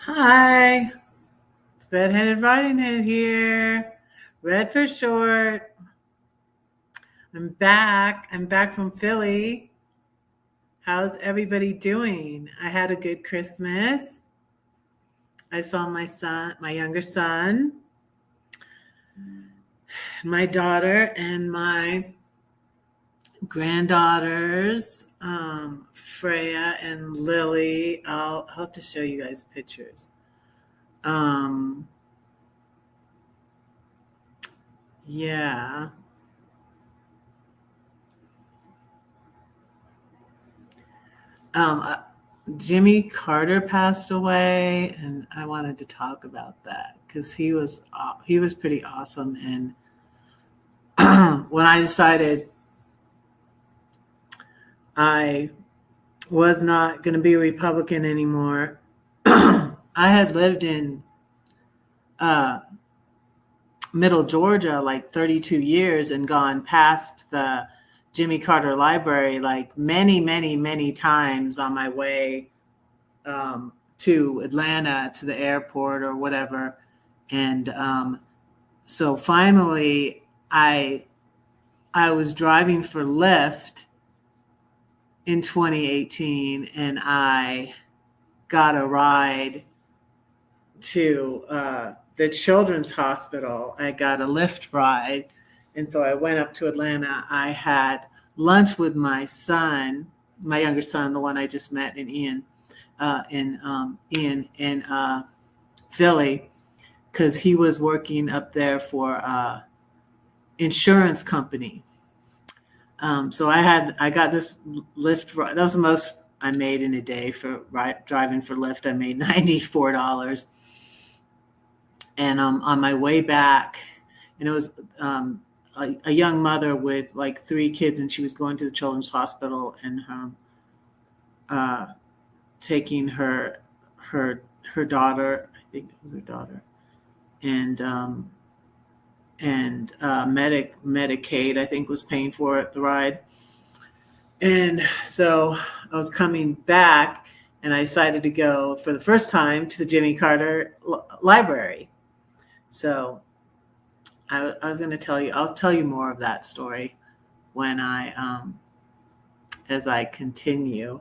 Hi, it's Redheaded Riding Hood here. Red for short. I'm back. I'm back from Philly. How's everybody doing? I had a good Christmas. I saw my son, my younger son, my daughter, and my granddaughters, Freya and Lily. I'll have to show you guys pictures. Um, yeah. Um, uh, Jimmy Carter passed away, and I wanted to talk about that because he was pretty awesome. And when I decided I was not going to be a Republican anymore, I had lived in uh, Middle Georgia like 32 years and gone past the Jimmy Carter Library like many, many, many times on my way to Atlanta to the airport or whatever. And so finally, I was driving for Lyft in 2018, and I got a ride to the Children's Hospital. I got a Lyft ride, and so I went up to Atlanta. I had lunch with my son, my younger son, the one I just met in Ian in Philly, because he was working up there for insurance company. So I got this Lyft. That was the most I made in a day for driving for Lyft. I made $94, and on my way back, and it was a young mother with like 3 kids, and she was going to the Children's Hospital and uh, taking her daughter. I think it was her daughter, and Medicaid, I think, was paying for it, the ride. And so I was coming back, and I decided to go for the first time to the Jimmy Carter Library. So I was going to tell you, I'll tell you more of that story when as I continue.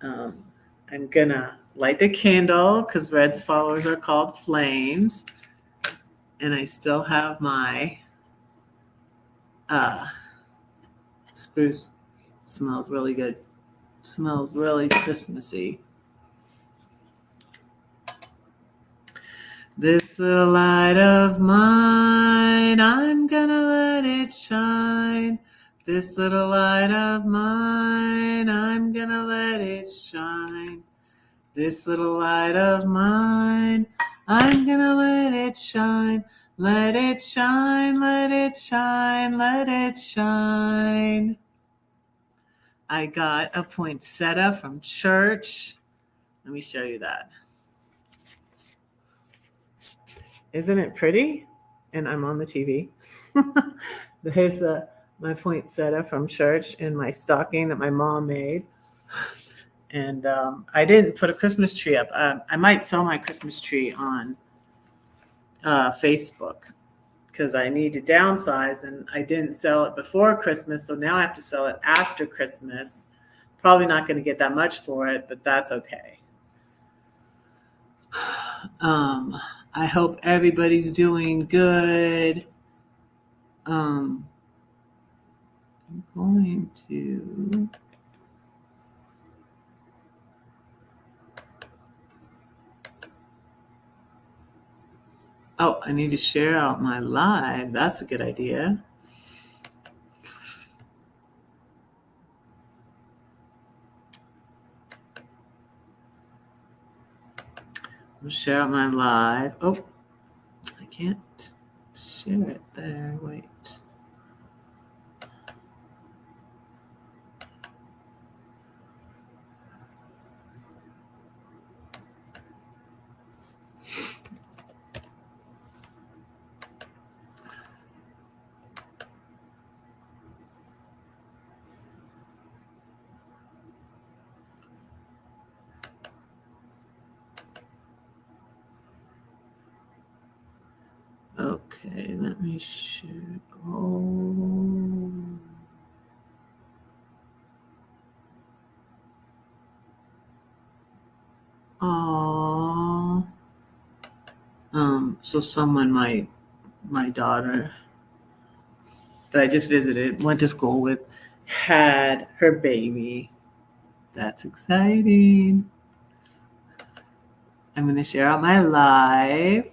Um, I'm going to light the candle because Red's followers are called flames. And I still have my spruce. Smells really good. Smells really Christmassy. This little light of mine, I'm gonna let it shine. This little light of mine, I'm gonna let it shine. This little light of mine, I'm gonna let it shine. Let it shine, let it shine, let it shine. I got a poinsettia from church. Let me show you that. Isn't it pretty? And I'm on the TV. Here's my poinsettia from church in my stocking that my mom made. And I didn't put a Christmas tree up. I might sell my Christmas tree on Facebook because I need to downsize, and I didn't sell it before Christmas, so now I have to sell it after Christmas. Probably not going to get that much for it, but that's okay. I hope everybody's doing good. I'm going to. Oh, I need to share out my live. That's a good idea. I'll share out my live. Oh, I can't share it there. Wait. Okay, let me share. Oh. Oh. So someone, my daughter that I just visited, went to school with, had her baby. That's exciting. I'm going to share out my live.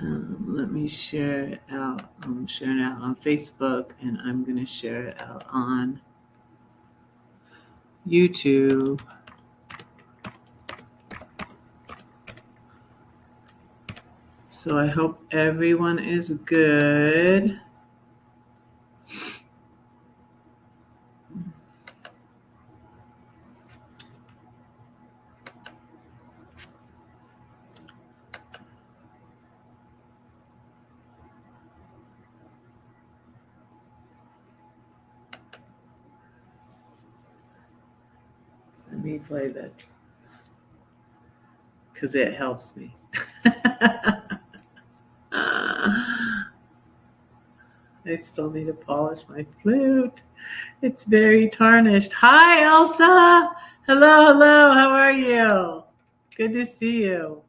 Let me share it out. I'm sharing it out on Facebook, and I'm going to share it out on YouTube. So I hope everyone is good. Let me play this because it helps me. I still need to polish my flute. It's very tarnished. Hi, Elsa. Hello, hello. How are you? Good to see you.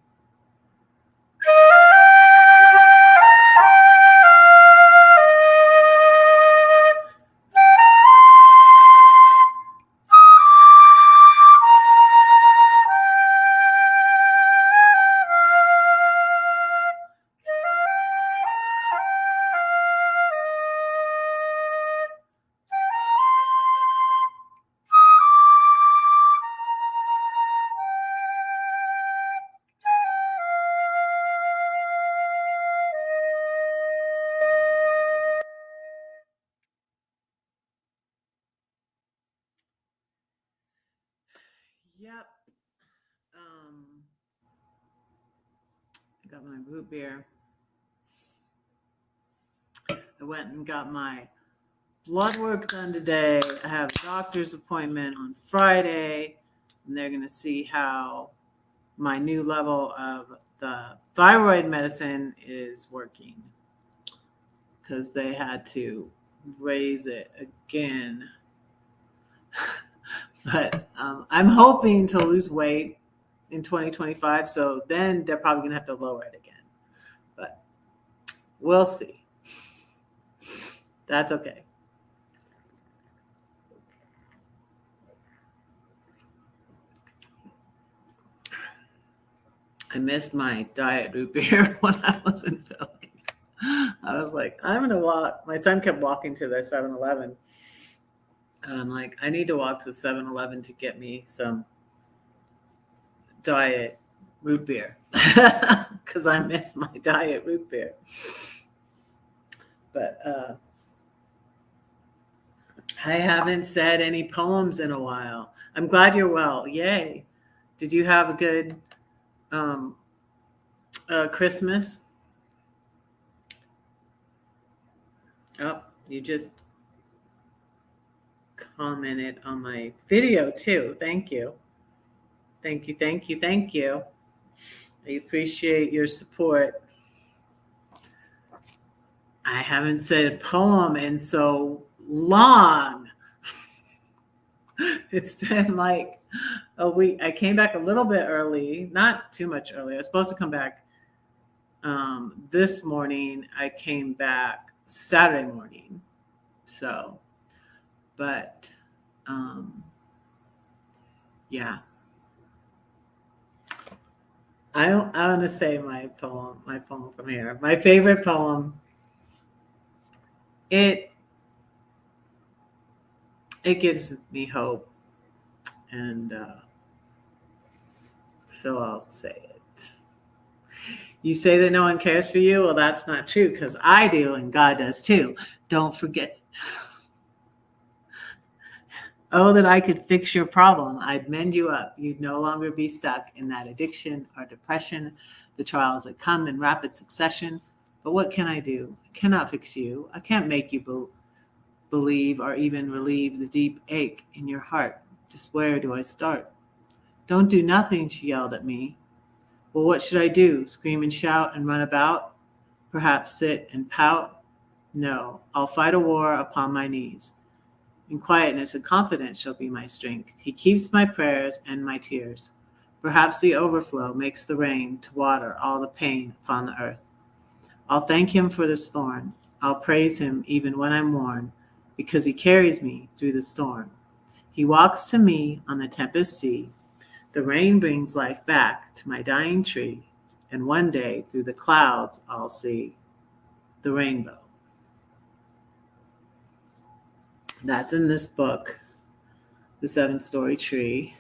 Yep. I got my root beer. I went and got my blood work done today. I have a doctor's appointment on Friday, and they're going to see how my new level of the thyroid medicine is working, because they had to raise it again. But I'm hoping to lose weight in 2025, so then they're probably going to have to lower it again. But we'll see. That's okay. I missed my diet root beer when I was in Philly. I was like, I'm going to walk. My son kept walking to the 7-Eleven. And I'm like, I need to walk to 7-Eleven to get me some diet root beer because I miss my diet root beer. But I haven't said any poems in a while. I'm glad you're well. Yay. Did you have a good Christmas? Oh, you just commented on my video too. Thank you. Thank you, thank you, thank you. I appreciate your support. I haven't said a poem in so long. It's been like a week. I came back a little bit early, not too much early. I was supposed to come back this morning. I came back Saturday morning. So, but yeah. I want to say my poem from here. My favorite poem. It gives me hope, and so I'll say it. You say that no one cares for you? Well, that's not true, because I do, and God does too. Don't forget. Oh, that I could fix your problem. I'd mend you up. You'd no longer be stuck in that addiction or depression, the trials that come in rapid succession. But what can I do? I cannot fix you. I can't make you believe or even relieve the deep ache in your heart. Just where do I start? Don't do nothing, she yelled at me. Well, what should I do? Scream and shout and run about? Perhaps sit and pout? No, I'll fight a war upon my knees. In quietness and confidence shall be my strength. He keeps my prayers and my tears. Perhaps the overflow makes the rain to water all the pain upon the earth. I'll thank him for this thorn. I'll praise him even when I'm worn, because he carries me through the storm. He walks to me on the tempest sea. The rain brings life back to my dying tree, and one day through the clouds I'll see the rainbow. That's in this book, The 7-Story Tree.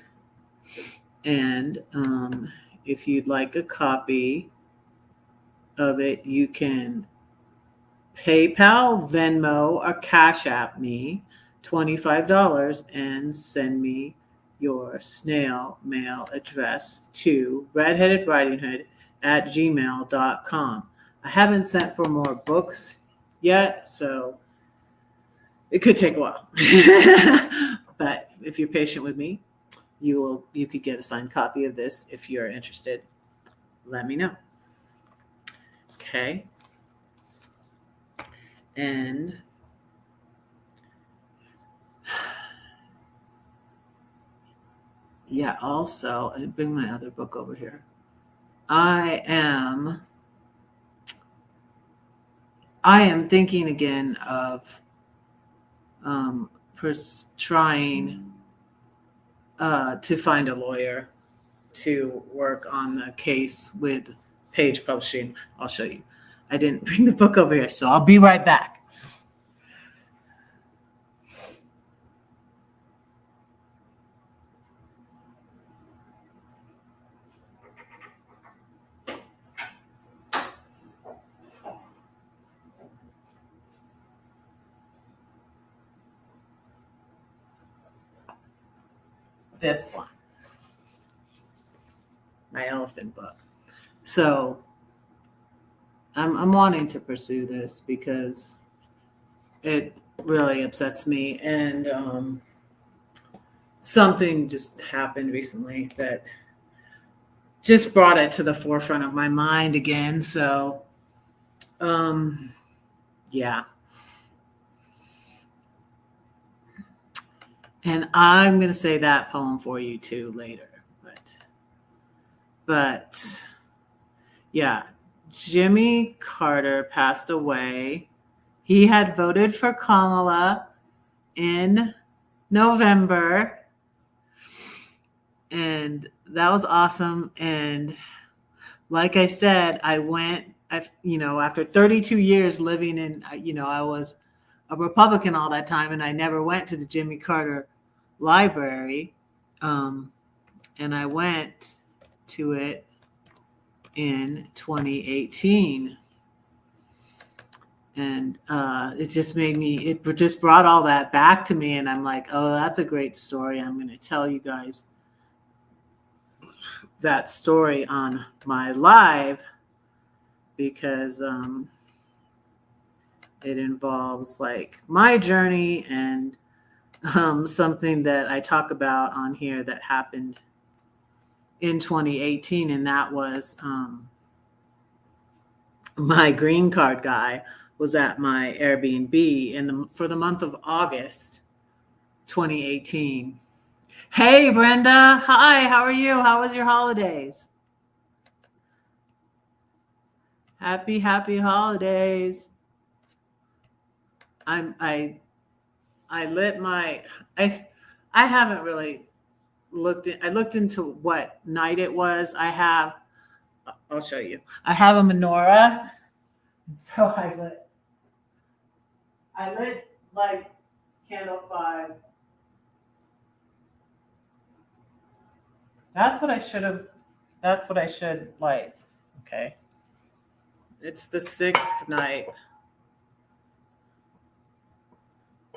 And if you'd like a copy of it, you can PayPal, Venmo, or Cash App me $25 and send me your snail mail address to redheadedridinghood@gmail.com. I haven't sent for more books yet, so it could take a while. But if you're patient with me, you could get a signed copy of this if you're interested. Let me know. Okay. And yeah, also, I bring my other book over here. I am thinking again of trying to find a lawyer to work on the case with Page Publishing. I'll show you. I didn't bring the book over here, so I'll be right back. This one, my elephant book. So I'm wanting to pursue this because it really upsets me, and something just happened recently that just brought it to the forefront of my mind again. So yeah. And I'm going to say that poem for you too later. But yeah, Jimmy Carter passed away. He had voted for Kamala in November, and that was awesome. And like I said, I went, after 32 years living in, I was a Republican all that time, and I never went to the Jimmy Carter Library. And I went to it in 2018. And it just brought all that back to me. And I'm like, oh, that's a great story. I'm going to tell you guys that story on my live because it involves like my journey and something that I talk about on here that happened in 2018. And that was my green card guy was at my Airbnb for the month of August 2018. Hey, Brenda. Hi, how are you? How was your holidays? Happy holidays. I haven't really I looked into what night it was. I'll show you. I have a menorah. So I lit like candle 5. That's what I should light. Okay. It's the 6th night.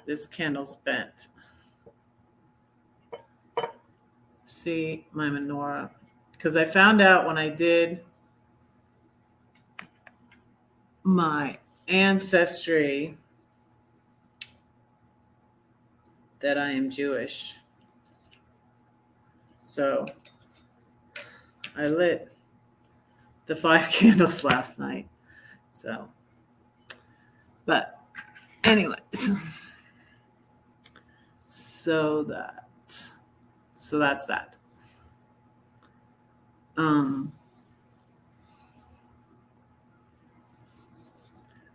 This candle's bent. See my menorah. Because I found out when I did my ancestry that I am Jewish. So I lit the 5 candles last night. So, but anyways, so that's that.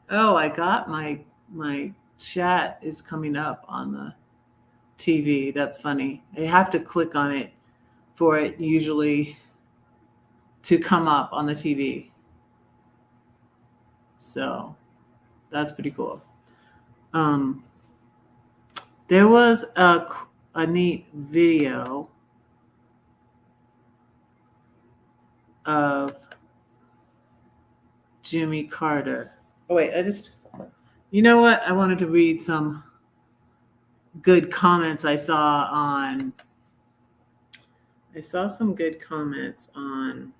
Oh, I got my chat is coming up on the TV. That's funny. I have to click on it for it usually to come up on the TV. So that's pretty cool. There was a neat video of Jimmy Carter. Oh wait, you know what? I wanted to read some good comments I saw some good comments on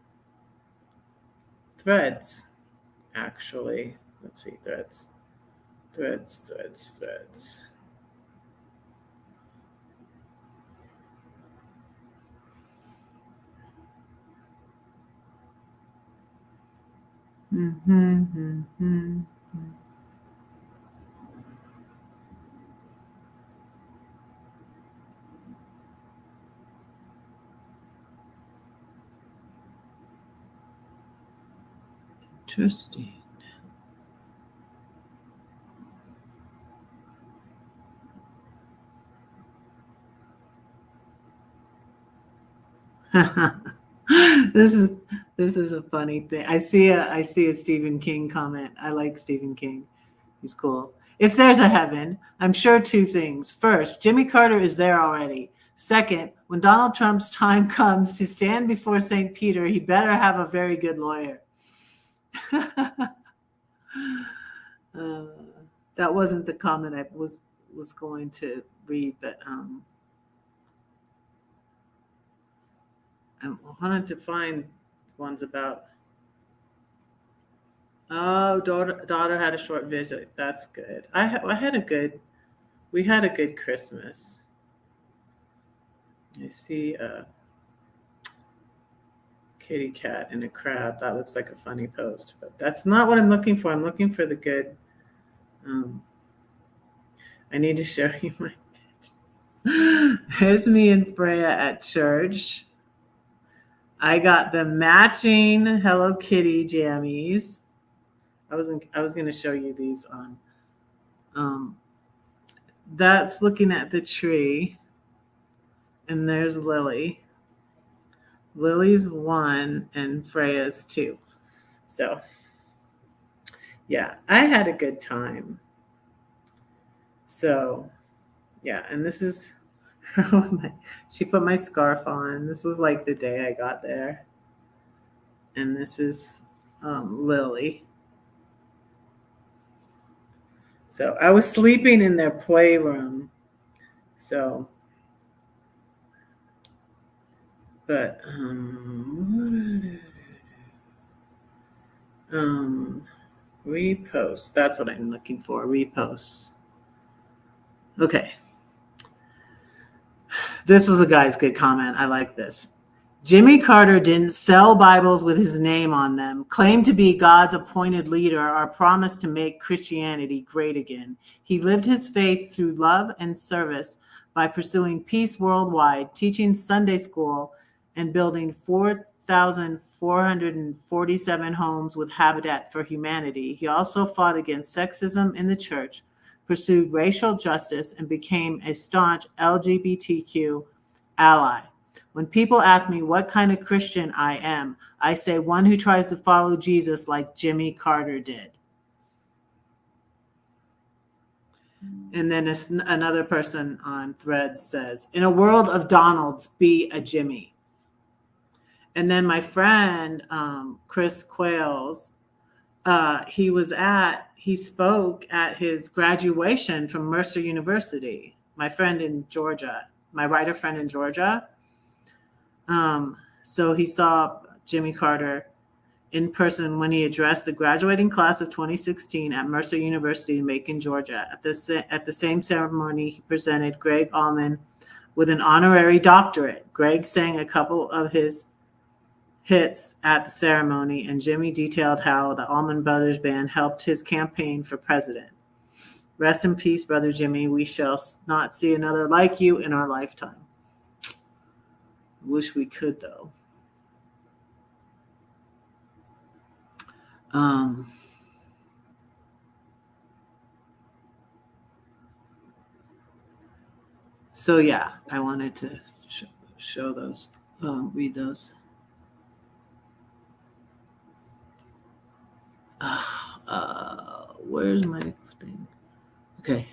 Threads, actually. Let's see, Threads. Interesting. This is a funny thing. I see a Stephen King comment. I like Stephen King. He's cool. If there's a heaven, I'm sure 2 things. First, Jimmy Carter is there already. Second, when Donald Trump's time comes to stand before St. Peter, he better have a very good lawyer. That wasn't the comment I was going to read, but I wanted to find ones about. Oh, daughter had a short visit. That's good. We had a good Christmas. I see a kitty cat and a crab. That looks like a funny post, but that's not what I'm looking for. I'm looking for the good. I need to show you my picture. There's me and Freya at church. I got the matching Hello Kitty jammies. I was going to show you these on. That's looking at the tree, and there's Lily. Lily's 1 and Freya's 2. So, yeah, I had a good time. So, yeah, and this is she put my scarf on. This was like the day I got there. And this is Lily. So I was sleeping in their playroom. So, but repost. That's what I'm looking for. Repost. Okay. This was a guy's good comment. I like this. Jimmy Carter didn't sell Bibles with his name on them, claim to be God's appointed leader, or promise to make Christianity great again. He lived his faith through love and service by pursuing peace worldwide, teaching Sunday school, and building 4,447 homes with Habitat for Humanity. He also fought against sexism in the church, pursued racial justice, and became a staunch LGBTQ ally. When people ask me what kind of Christian I am, I say one who tries to follow Jesus like Jimmy Carter did. And then another person on Threads says, in a world of Donalds, be a Jimmy. And then my friend, Chris Quayles, he spoke at his graduation from Mercer University. My friend in Georgia, my writer friend in Georgia. So he saw Jimmy Carter in person when he addressed the graduating class of 2016 at Mercer University in Macon, Georgia. At the same ceremony, he presented Gregg Allman with an honorary doctorate. Gregg sang a couple of his hits at the ceremony, and Jimmy detailed how the Allman Brothers Band helped his campaign for president. Rest in peace, Brother Jimmy. We shall not see another like you in our lifetime. Wish we could, though. So yeah, I wanted to show those, read those. Where's my thing? Okay.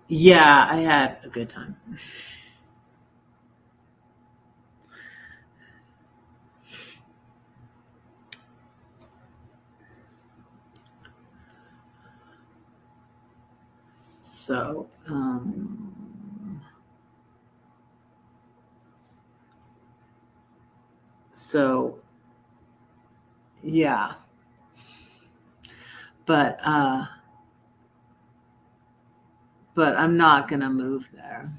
Yeah, I had a good time. So, yeah, but I'm not gonna move there.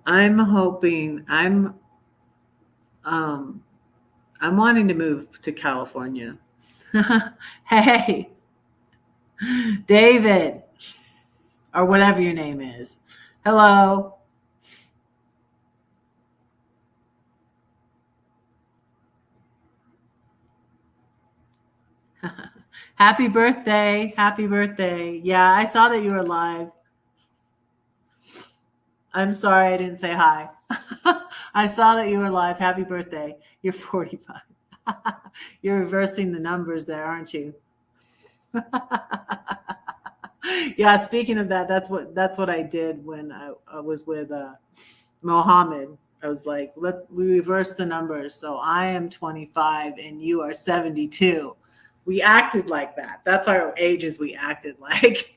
I'm hoping I'm wanting to move to California. Hey, David, or whatever your name is. Hello. Happy birthday. Happy birthday. Yeah, I saw that you were live. I'm sorry I didn't say hi. I saw that you were live. Happy birthday. You're 45. You're reversing the numbers there, aren't you? Yeah, speaking of that, that's what I did when I was with Mohammed. I was like, we reverse the numbers. So I am 25 and you are 72. We acted like that. That's our ages we acted like.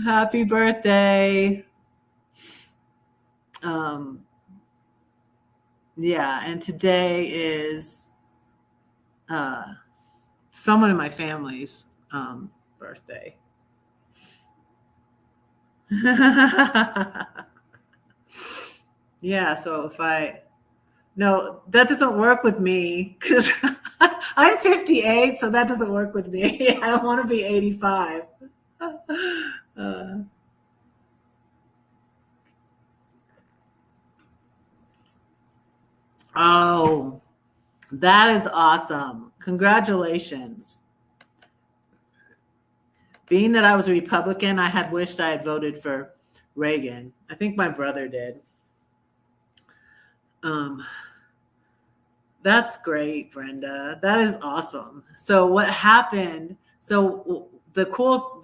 Happy birthday. Yeah, and today is someone in my family's birthday. Yeah, so no, that doesn't work with me because I'm 58, so that doesn't work with me. I don't want to be 85. Oh, that is awesome. Congratulations. Being that I was a Republican, I had wished I had voted for Reagan. I think my brother did. That's great, Brenda. That is awesome. So what happened? So the cool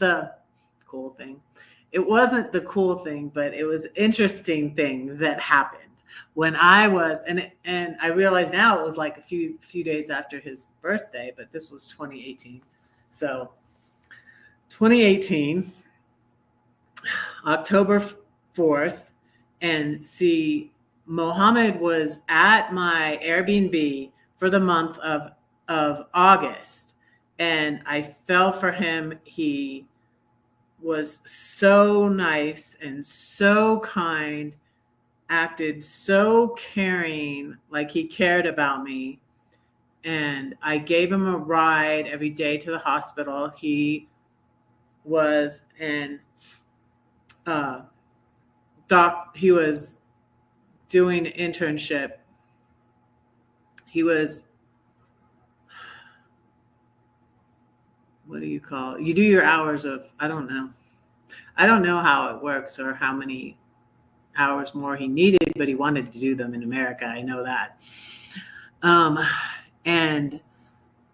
thing. It wasn't the cool thing, but it was an interesting thing that happened when I was, and I realize now it was like a few days after his birthday, but this was 2018. So 2018, October 4th, and see, Mohammed was at my Airbnb for the month of August, and I fell for him. He was so nice and so kind, acted so caring, like he cared about me. And I gave him a ride every day to the hospital. He was he was doing an internship. He was, what do you call it? You do your hours of, I don't know how it works or how many hours more he needed, but he wanted to do them in America. I know that. And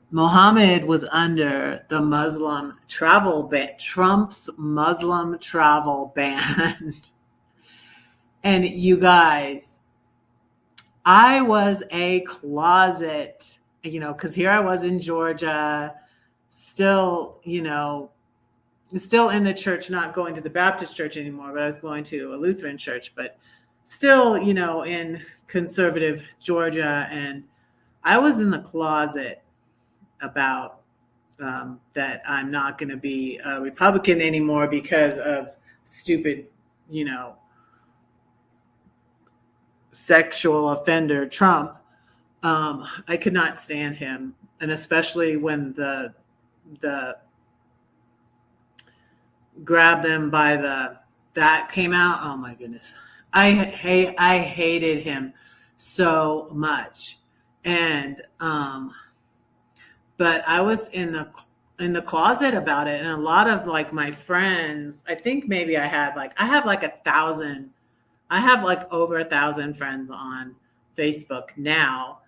Mohammed was under the Muslim travel ban, Trump's Muslim travel ban. And you guys, I was a closet, because here I was in Georgia, still, still in the church, not going to the Baptist church anymore, but I was going to a Lutheran church, but still, you know, in conservative Georgia. And I was in the closet about that I'm not going to be a Republican anymore because of stupid, you know, sexual offender Trump. I could not stand him, and especially when the grab them by that came out. Oh my goodness, I hated him so much, and but I was in the closet about it, and a lot of like my friends, I think maybe I have like 1,000. I have like over 1,000 friends on Facebook now,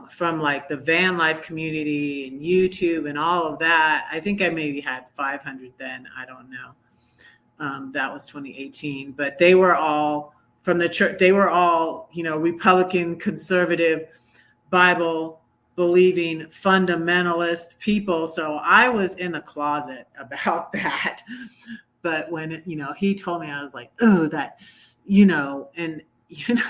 from like the van life community and YouTube and all of that. I think I maybe had 500 then. I don't know. That was 2018, but they were all from the church. They were all, you know, Republican, conservative, Bible believing fundamentalist people. So I was in the closet about that. But when, you know, he told me, I was like, oh, that, you know, and, you know,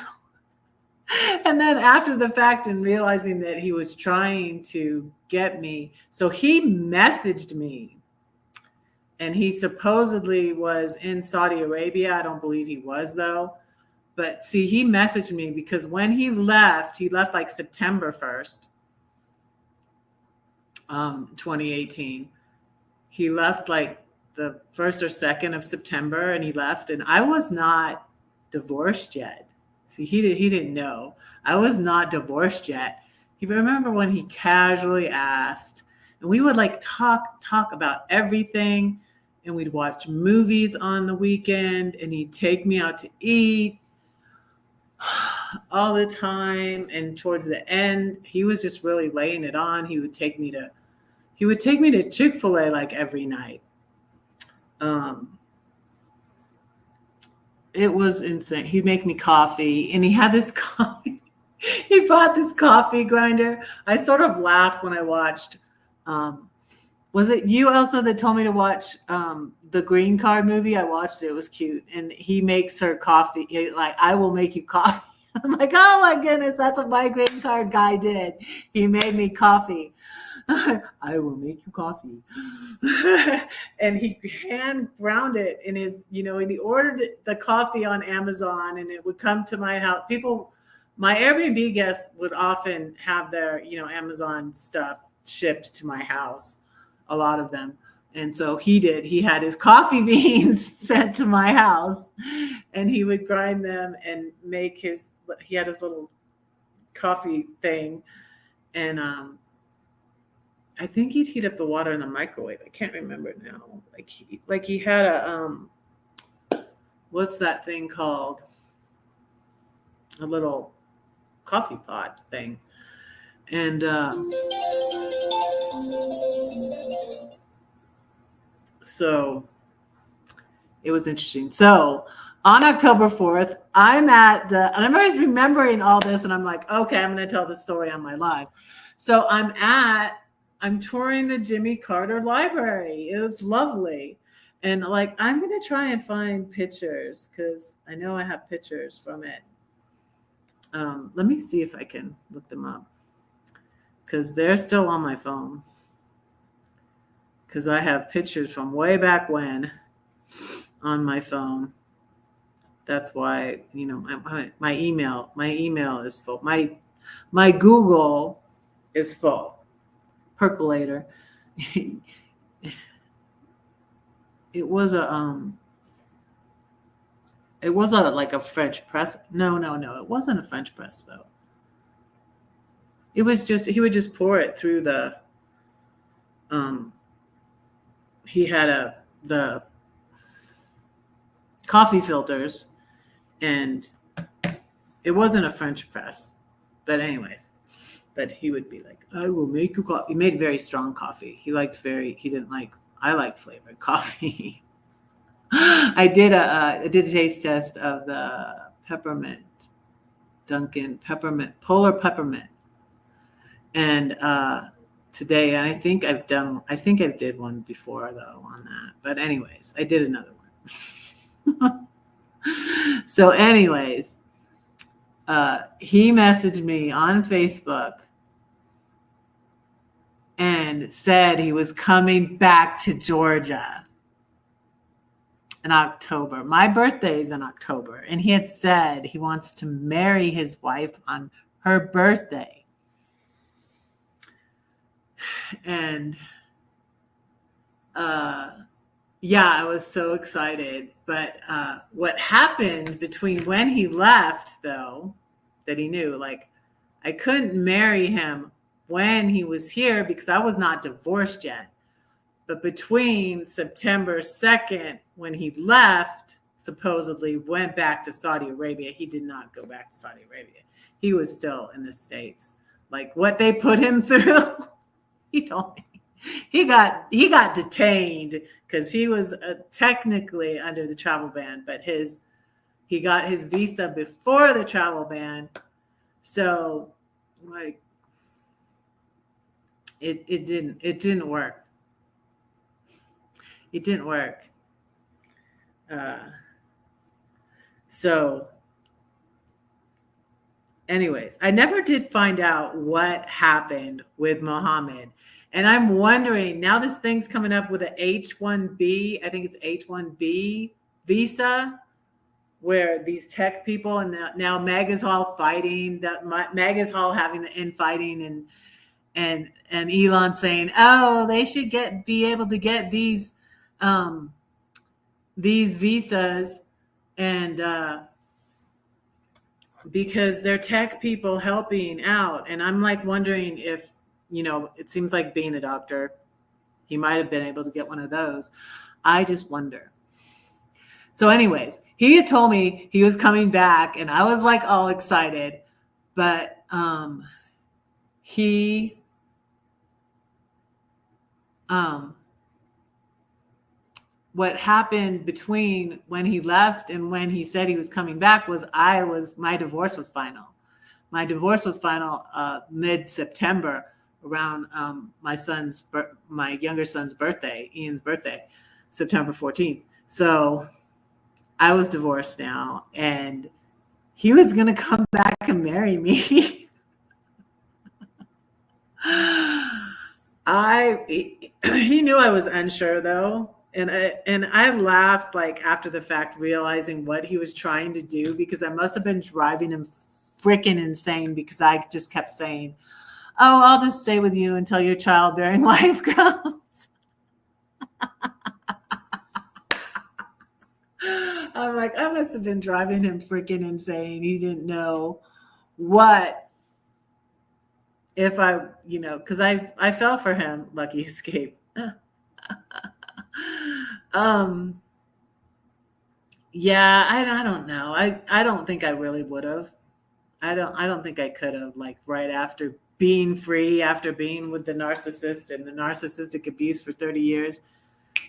and then after the fact and realizing that he was trying to get me. So he messaged me, and he supposedly was in Saudi Arabia. I don't believe he was though. But see, he messaged me because when he left like September 1st, 2018. He left like the 1st or 2nd of September, and he left, and I was not divorced yet. See, he didn't know. I was not divorced yet. He remember when he casually asked, and we would like talk about everything, and we'd watch movies on the weekend, and he'd take me out to eat all the time. And towards the end, he was just really laying it on. He would take me to Chick-fil-A like every night. It was insane. He'd make me coffee, and he had this coffee. He bought this coffee grinder. I sort of laughed when I watched. Was it you, Elsa, that told me to watch the Green Card movie? I watched it. It was cute. And he makes her coffee. Like, I will make you coffee. I'm like, oh my goodness, that's what my Green Card guy did. He made me coffee. I will make you coffee. And he hand ground it in his, you know, and he ordered the coffee on Amazon, and it would come to my house. People, my Airbnb guests would often have their, you know, Amazon stuff shipped to my house, a lot of them. And so he had his coffee beans sent to my house, and he would grind them and make he had his little coffee thing. And, I think he'd heat up the water in the microwave. I can't remember now. Like he had a what's that thing called? A little coffee pot thing. And so it was interesting. So on October 4th, I'm always remembering all this, and I'm like, okay, I'm going to tell the story on my live. So I'm touring the Jimmy Carter Library. It was lovely. And like, I'm going to try and find pictures because I know I have pictures from it. Let me see if I can look them up because they're still on my phone. Because I have pictures from way back when on my phone. That's why, you know, my email is full. My Google is full. Percolator. It was like a French press. No, it wasn't a French press though. It was just, he would just pour it through the he had the coffee filters, and it wasn't a French press, but anyways. But he would be like, I will make you coffee. He made very strong coffee. I like flavored coffee. I did a taste test of the Dunkin' peppermint, polar peppermint. And today, and I think I did one before though on that. But anyways, I did another one. So anyways, he messaged me on Facebook and said he was coming back to Georgia in October. My birthday is in October, and he had said he wants to marry his wife on her birthday. And yeah, I was so excited. But what happened between when he left, though, that he knew, like, I couldn't marry him when he was here because I was not divorced yet. But between September 2nd, when he left, supposedly went back to Saudi Arabia, he did not go back to Saudi Arabia. He was still in the States. Like what they put him through, he told me. He got detained because he was technically under the travel ban, but he got his visa before the travel ban. So like it didn't work. It didn't work. So anyways, I never did find out what happened with Mohammed. And I'm wondering, now this thing's coming up with an H-1B, I think it's H-1B visa, where these tech people, and now MAGA's all fighting, MAGA's all having the infighting, and Elon saying, oh, they should be able to get these visas, and because they're tech people helping out. And I'm like wondering if, it seems like being a doctor, he might have been able to get one of those. I just wonder. So anyways, he had told me he was coming back, and I was like all excited, but what happened between when he left and when he said he was coming back was my divorce was final. My divorce was final mid-September, around my younger son's birthday, Ian's birthday, September 14th. So I was divorced now, and he was going to come back and marry me. He knew I was unsure though. And I laughed, like, after the fact, realizing what he was trying to do, because I must have been driving him freaking insane, because I just kept saying, oh, I'll just stay with you until your childbearing life comes. I'm like, I must have been driving him freaking insane. He didn't know what, if I, because I fell for him. Lucky escape. Yeah, I don't know. I don't think I really would have. I don't think I could have, like, right after being free, after being with the narcissist and the narcissistic abuse for 30 years,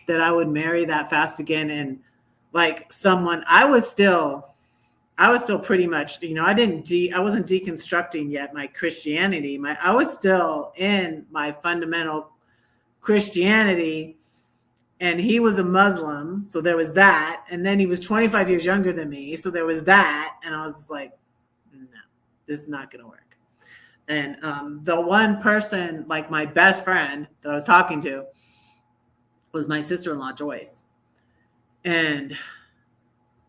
that I would marry that fast again. And like someone, I was still pretty much, I wasn't deconstructing yet my Christianity. I was still in my fundamental Christianity, and he was a Muslim. So there was that. And then he was 25 years younger than me. So there was that. And I was like, no, this is not going to work. And the one person, like my best friend that I was talking to, was my sister-in-law, Joyce. And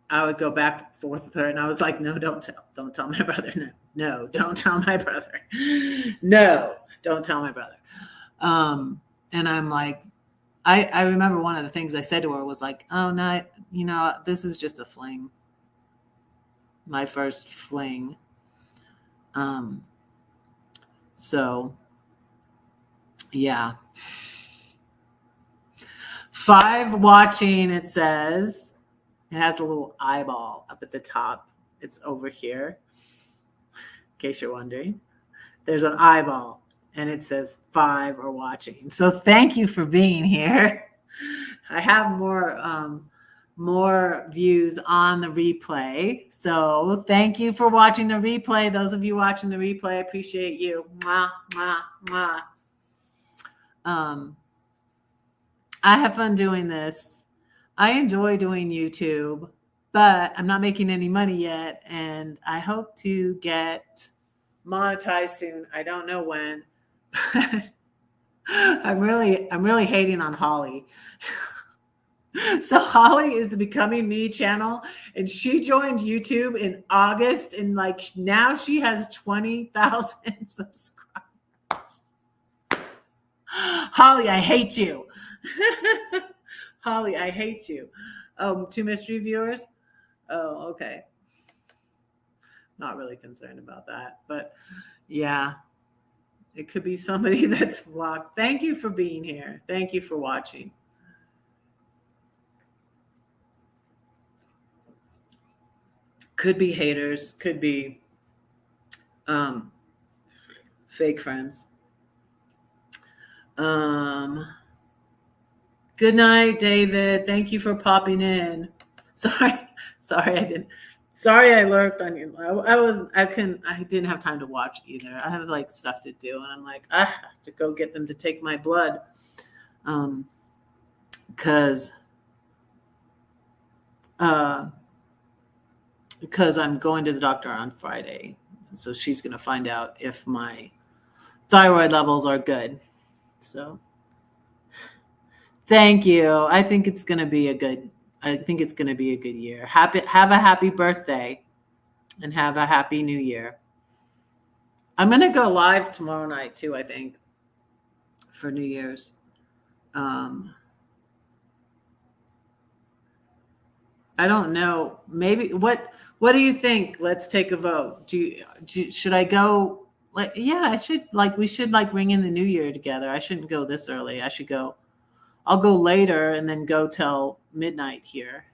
I would go back and forth with her, and I was like, no, don't tell my brother. No, don't tell my brother. No, don't tell my brother. And I'm like, I remember one of the things I said to her was like, oh, no, this is just a fling. My first fling. So, yeah. 5 watching, it says. It has a little eyeball up at the top. It's over here, in case you're wondering. There's an eyeball, and it says 5 are watching. So thank you for being here. I have more views on the replay. So thank you for watching the replay. Those of you watching the replay, I appreciate you. Mwah, mwah, mwah. Um, I have fun doing this. I enjoy doing YouTube, but I'm not making any money yet, and I hope to get monetized soon. I don't know when. I'm really hating on Holly. So Holly is the Becoming Me channel, and she joined YouTube in August, and like now she has 20,000 subscribers. Holly, I hate you. Holly, I hate you. Two mystery viewers. Oh, okay. Not really concerned about that, but yeah, it could be somebody that's blocked. Thank you for being here. Thank you for watching. Could be haters, could be um, fake friends. Good night, David. Thank you for popping in. Sorry, I didn't. Sorry, I lurked on you. I didn't have time to watch either. I have like stuff to do, and I'm like, I have to go get them to take my blood, because I'm going to the doctor on Friday, so she's going to find out if my thyroid levels are good. So, thank you. I think it's going to be a good year. Have a happy birthday, and have a happy new year. I'm going to go live tomorrow night too, I think, for New Year's. I don't know. Maybe what do you think? Let's take a vote. Should I go? Like, yeah, I should. Like, we should like ring in the new year together. I shouldn't go this early. I should go. I'll go later and then go till midnight here,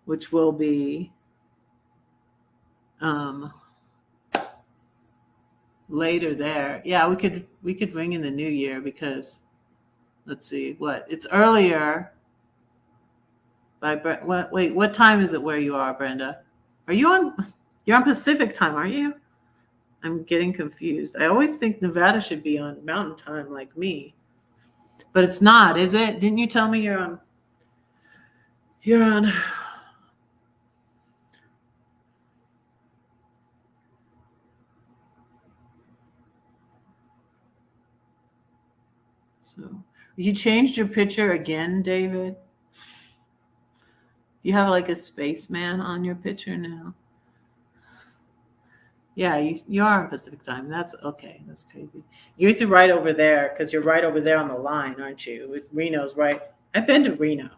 which will be later there. Yeah, we could ring in the new year, because let's see, it's earlier. Wait, what time is it where you are, Brenda? Are you on? You're on Pacific time, aren't you? I'm getting confused. I always think Nevada should be on Mountain Time like me, but it's not, is it? Didn't you tell me you're on? You're on. So you changed your picture again, David? You have like a spaceman on your picture now. Yeah, you are on Pacific time. That's okay. That's crazy. You're right over there, because you're right over there on the line, aren't you? Reno's right. I've been to Reno.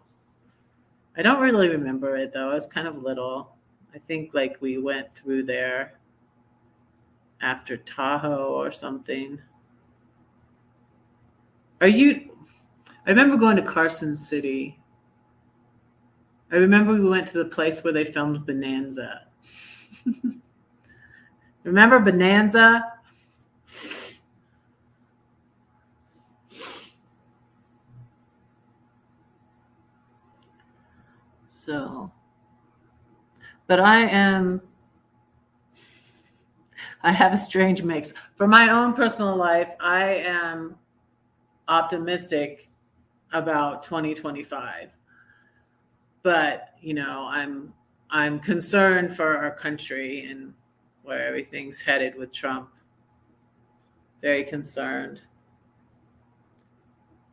I don't really remember it though. I was kind of little. I think like we went through there after Tahoe or something. I remember going to Carson City. I remember we went to the place where they filmed Bonanza. Remember Bonanza? So, but I have a strange mix. For my own personal life, I am optimistic about 2025. But, I'm concerned for our country and where everything's headed with Trump. Very concerned.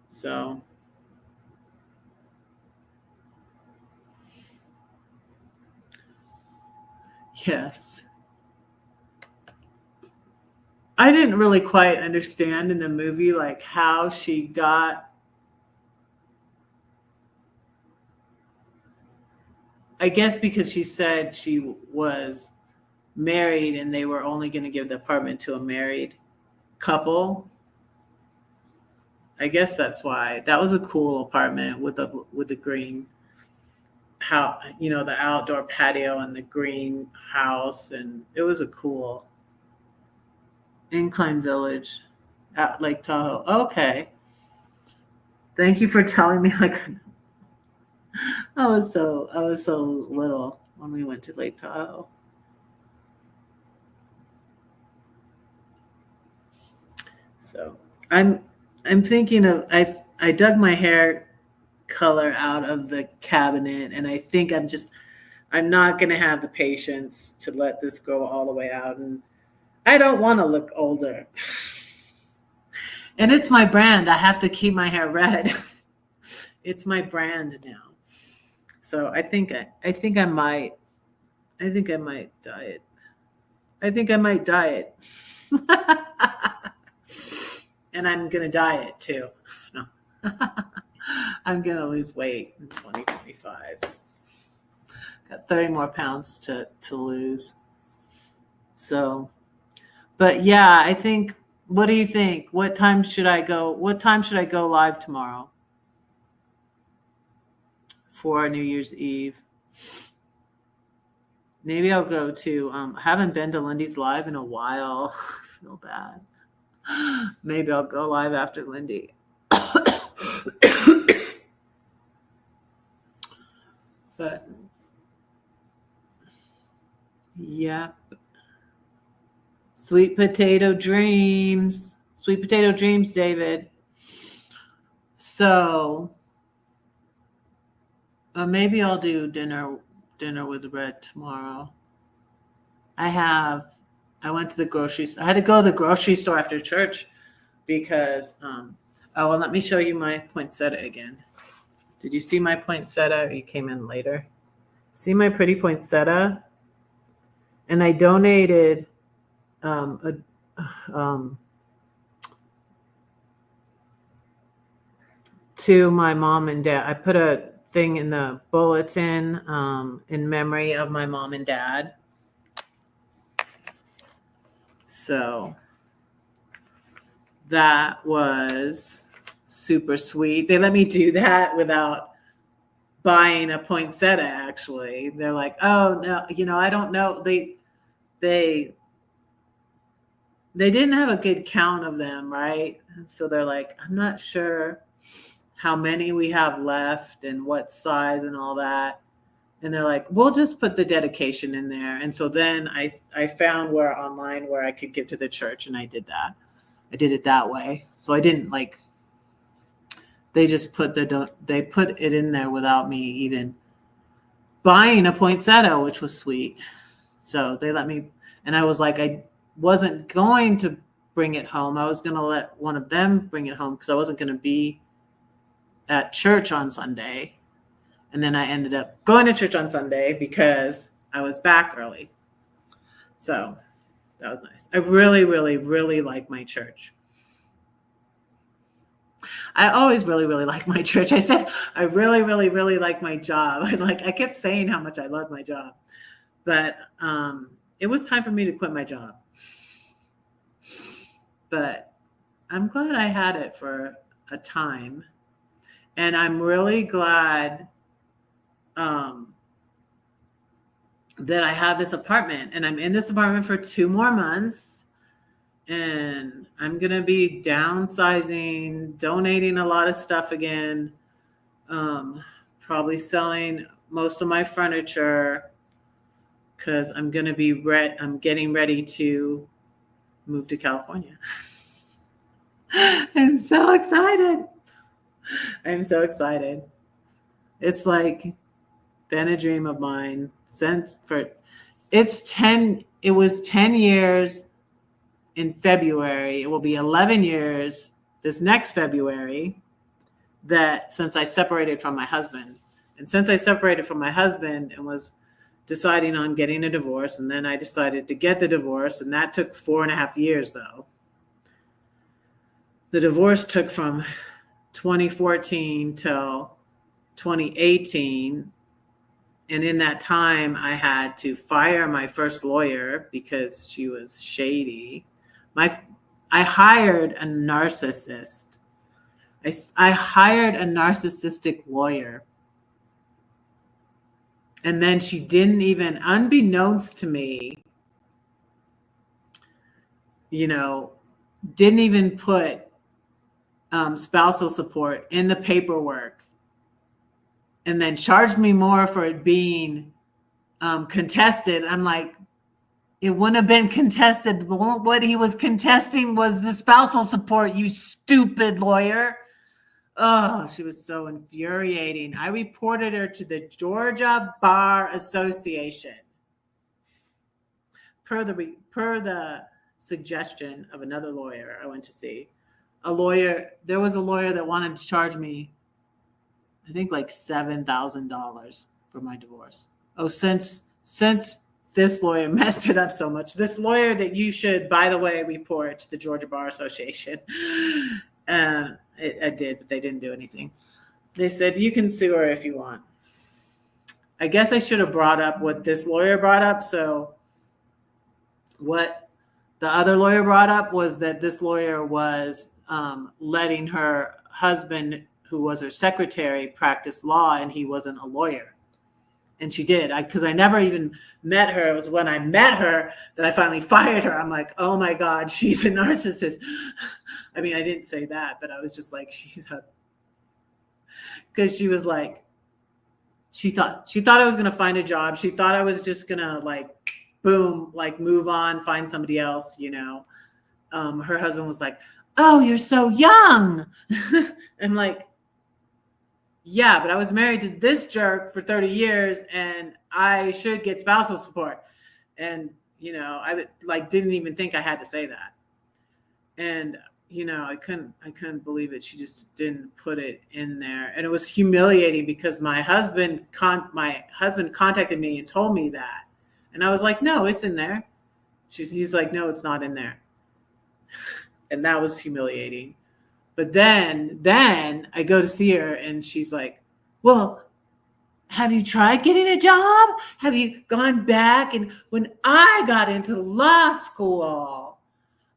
So, yes. I didn't really quite understand in the movie like how she got, I guess because she said she was married and they were only going to give the apartment to a married couple. I guess that's why. That was a cool apartment with the green the outdoor patio and the green house, and it was a cool Incline Village at Lake Tahoe. Okay. Thank you for telling me. Like, I was so little when we went to Lake Tahoe. So I'm thinking of I dug my hair color out of the cabinet, and I think I'm not going to have the patience to let this go all the way out, and I don't want to look older. And it's my brand. I have to keep my hair red. It's my brand now. So I think I might dye it. I think I might dye it. And I'm going to dye it too. No. I'm going to lose weight in 2025. Got 30 more pounds to lose. So, but yeah, I think, what do you think? What time should I go live tomorrow for New Year's Eve? Maybe I'll go to, I haven't been to Lindy's live in a while. I feel bad. Maybe I'll go live after Lindy. But yeah. Sweet potato dreams, David. So maybe I'll do dinner with Red tomorrow. I went to the grocery store. I had to go to the grocery store after church because, let me show you my poinsettia again. Did you see my poinsettia? Or you came in later. See my pretty poinsettia? And I donated to my mom and dad. I put a thing in the bulletin in memory of my mom and dad. So that was super sweet. They let me do that without buying a poinsettia, actually. They're like, oh, no, I don't know. They didn't have a good count of them, right? And so they're like, I'm not sure how many we have left and what size and all that. And they're like, we'll just put the dedication in there. And so then I found online where I could give to the church, and I did that. I did it that way. So I didn't they just put it in there without me even buying a poinsettia, which was sweet. So they let me, and I was like, I wasn't going to bring it home. I was going to let one of them bring it home because I wasn't going to be at church on Sunday. And then I ended up going to church on Sunday because I was back early. So that was nice. I really, really, really like my church. I always really, really like my church. I said, I really, really, really like my job. I kept saying how much I love my job, but it was time for me to quit my job. But I'm glad I had it for a time. And I'm really glad that I have this apartment, and I'm in this apartment for 2 more months, and I'm going to be downsizing, donating a lot of stuff again, probably selling most of my furniture because I'm going to be I'm getting ready to move to California. I'm so excited. It's been a dream of mine it was 10 years in February. It will be 11 years this next February that since I separated from my husband. And since I separated from my husband and was deciding on getting a divorce, and then I decided to get the divorce, and that took 4.5 years though. The divorce took from 2014 till 2018. And in that time, I had to fire my first lawyer because she was shady. I hired a narcissist. I hired a narcissistic lawyer. And then she didn't even, unbeknownst to me, didn't even put spousal support in the paperwork, and then charged me more for it being contested. I'm like, It wouldn't have been contested. What he was contesting was the spousal support, you stupid lawyer. Oh, she was so infuriating. I reported her to the Georgia Bar Association per the suggestion of another lawyer I went to see. There was a lawyer that wanted to charge me, I think, like $7,000 for my divorce. Oh, since this lawyer messed it up so much. This lawyer that you should, by the way, report to the Georgia Bar Association. I did, but they didn't do anything. They said, you can sue her if you want. I guess I should have brought up what this lawyer brought up. So what the other lawyer brought up was that this lawyer was letting her husband, who was her secretary, practice law, and he wasn't a lawyer. And she did, because I never even met her. It was when I met her that I finally fired her. I'm like, oh my God, she's a narcissist. I mean, I didn't say that, but I was just like, because she was like, she thought I was going to find a job. She thought I was just going to like, boom, like move on, find somebody else, you know. Her husband was like, oh, you're so young. I'm like, yeah, but I was married to this jerk for 30 years and I should get spousal support. And, you know, I didn't even think I had to say that. And, you know, I couldn't believe it. She just didn't put it in there. And it was humiliating because my husband contacted me and told me that. And I was like, no, it's in there. He's like, no, it's not in there. And that was humiliating. But then I go to see her and she's like, well, have you tried getting a job? Have you gone back? And when I got into law school,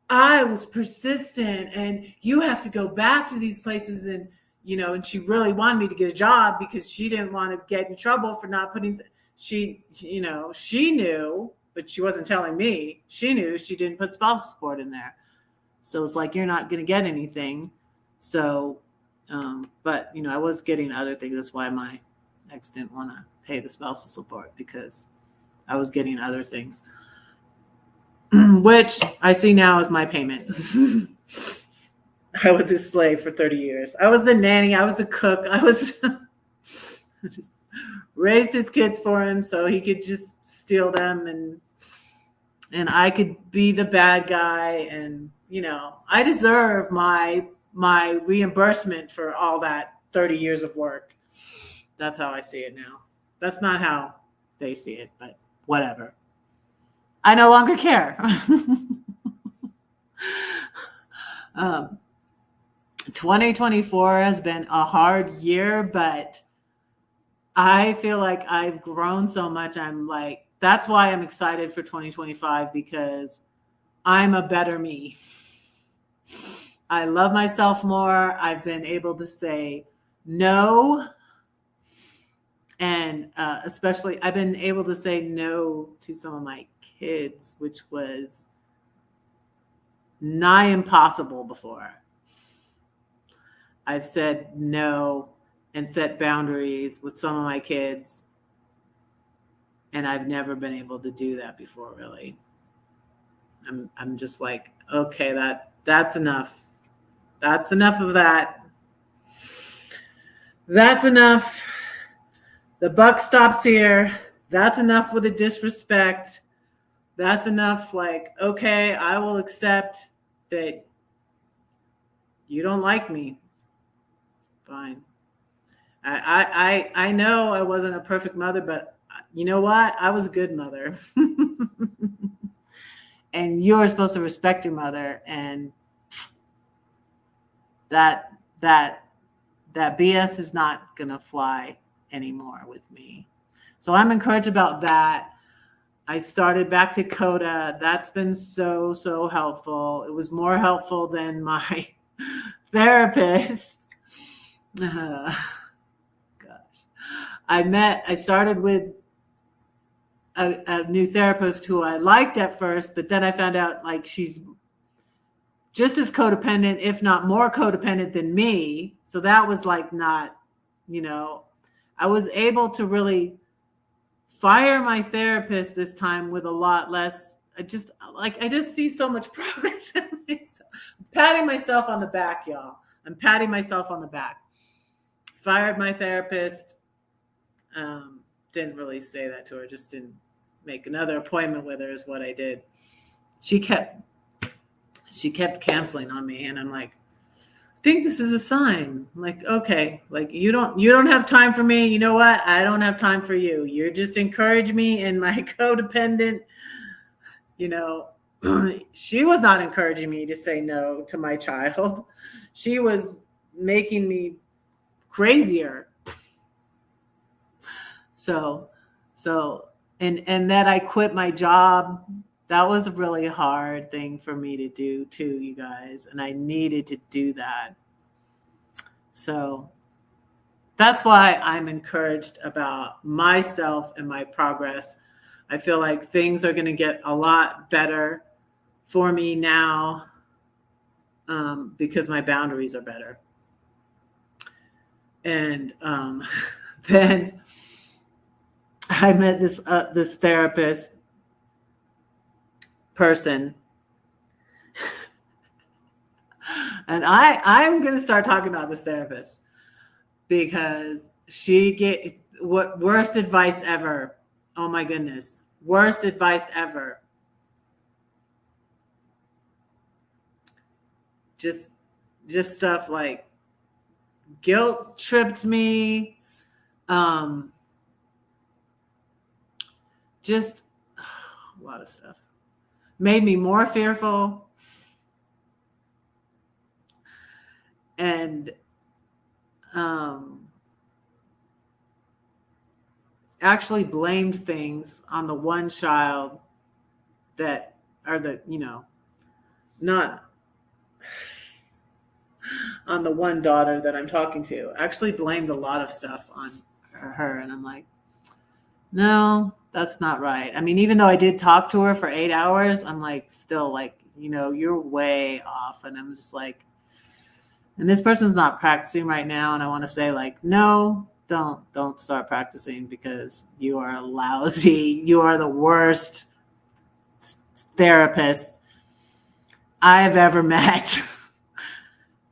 I was persistent and you have to go back to these places. And, you know, and she really wanted me to get a job because she didn't want to get in trouble for not putting, she knew, but she wasn't telling me. She knew she didn't put spousal support in there. So it's like, you're not going to get anything. So, but, you know, I was getting other things. That's why my ex didn't want to pay the spousal support, because I was getting other things, which I see now as my payment. I was his slave for 30 years. I was the nanny. I was the cook. I just raised his kids for him so he could just steal them, and I could be the bad guy. And, you know, I deserve my reimbursement for all that 30 years of work. That's how I see it now. That's not how they see it, but whatever. I no longer care. 2024 has been a hard year, but I feel like I've grown so much. I'm like, that's why I'm excited for 2025, because I'm a better me. I love myself more. I've been able to say no. And especially, I've been able to say no to some of my kids, which was nigh impossible before. I've said no and set boundaries with some of my kids, and I've never been able to do that before, really. I'm just like, okay, that's enough. That's enough of that. That's enough. The buck stops here. That's enough with the disrespect. That's enough. Like, okay, I will accept that you don't like me. Fine. I know I wasn't a perfect mother, but you know what? I was a good mother. And you're supposed to respect your mother, and that BS is not gonna fly anymore with me. So I'm encouraged about that. I started back to Coda. That's been so helpful. It was more helpful than my therapist. Gosh. I started with a new therapist who I liked at first, but then I found out like she's just as codependent, if not more codependent than me. So that was like not, you know, I was able to really fire my therapist this time with a lot less I just see so much progress in myself. I'm patting myself on the back, y'all. I'm patting myself on the back. Fired my therapist. Didn't really say that to her, just didn't make another appointment with her is what I did. She kept canceling on me, and I'm like, I think this is a sign. I'm like, okay, like you don't have time for me. You know what? I don't have time for you. You're just encouraging me in my codependent, she was not encouraging me to say no to my child. She was making me crazier. So and that I quit my job, that was a really hard thing for me to do too, you guys. And I needed to do that. So that's why I'm encouraged about myself and my progress. I feel like things are going to get a lot better for me now because my boundaries are better. And then I met this therapist person, and I'm going to start talking about this therapist because she get what worst advice ever. Oh my goodness, worst advice ever. Just stuff like guilt tripped me. Just a lot of stuff. Made me more fearful. And actually blamed things on the one child that are not on the one daughter that I'm talking to. Actually blamed a lot of stuff on her. And I'm like, no, that's not right. I mean, even though I did talk to her for 8 hours, I'm like, still like, you're way off. And I'm just like, and this person's not practicing right now. And I want to say like, no, don't start practicing because you are lousy. You are the worst therapist I've ever met.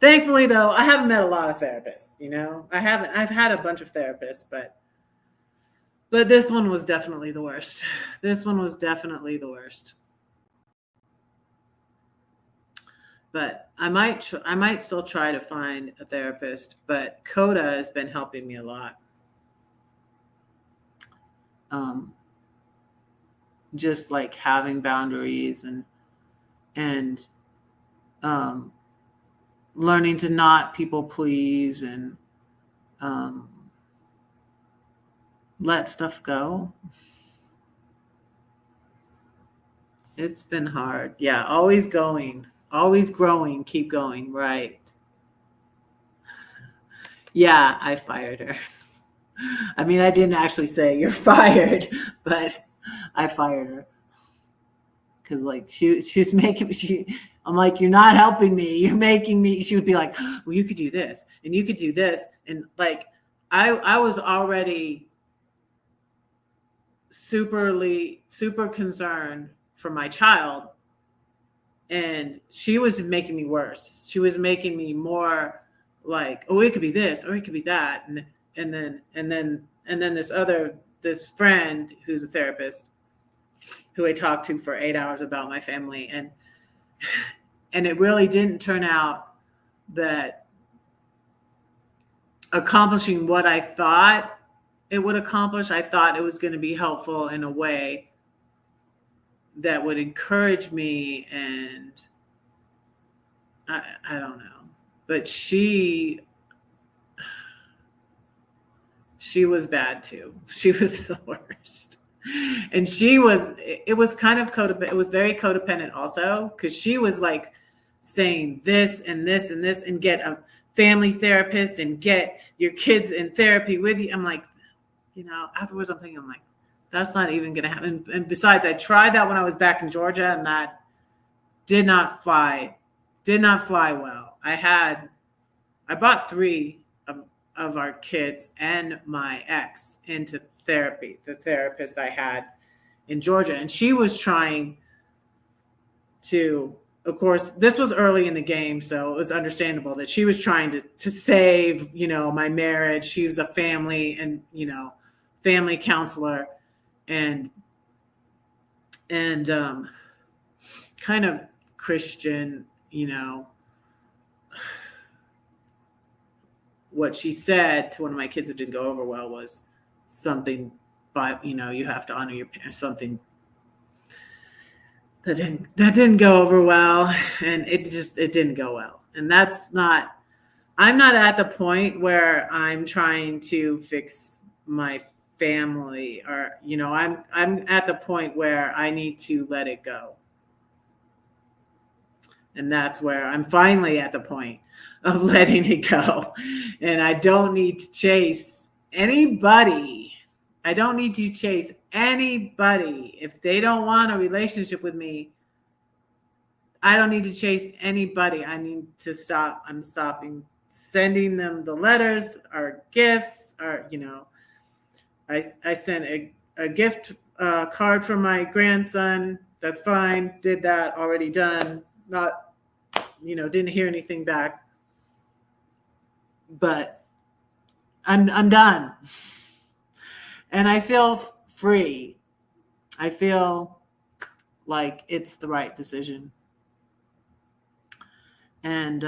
Thankfully, though, I haven't met a lot of therapists. I've had a bunch of therapists, but this one was definitely the worst. This one was definitely the worst. But I might still try to find a therapist, but Coda has been helping me a lot. Just like having boundaries and learning to not people please and let stuff go. It's been hard. Yeah, always going, always growing, keep going, right. Yeah, I fired her. I mean, I didn't actually say you're fired, but I fired her. Because like she was making I'm like, you're not helping me. You're making me. She would be like, well, you could do this and you could do this. And like, I was already super concerned for my child. And she was making me worse. She was making me more like, oh, it could be this or it could be that. And then this friend who's a therapist who I talked to for 8 hours about my family. And it really didn't turn out that accomplishing what I thought it would accomplish. I thought it was going to be helpful in a way that would encourage me. And I don't know, but she was bad too. She was the worst. And it was kind of codependent. It was very codependent also, because she was like saying this and this and this and get a family therapist and get your kids in therapy with you. I'm like, afterwards I'm thinking, like, that's not even going to happen. And besides, I tried that when I was back in Georgia and that did not fly well. I brought 3 of our kids and my ex into therapy, the therapist I had in Georgia. And she was trying to, of course, this was early in the game, so it was understandable that she was trying to save, my marriage. She was a family and, family counselor and kind of Christian, what she said to one of my kids that didn't go over well was something by, you have to honor your parents, something that didn't go over well, and it didn't go well. And I'm not at the point where I'm trying to fix my family, or I'm at the point where I need to let it go. And that's where I'm finally at the point of letting it go. And I don't need to chase anybody. I don't need to chase anybody. If they don't want a relationship with me, I don't need to chase anybody. I need to stop. I'm stopping sending them the letters or gifts, or, I sent a gift card for my grandson. That's fine. Did that, already done. Not, didn't hear anything back. But I'm done. And I feel free. I feel like it's the right decision. And,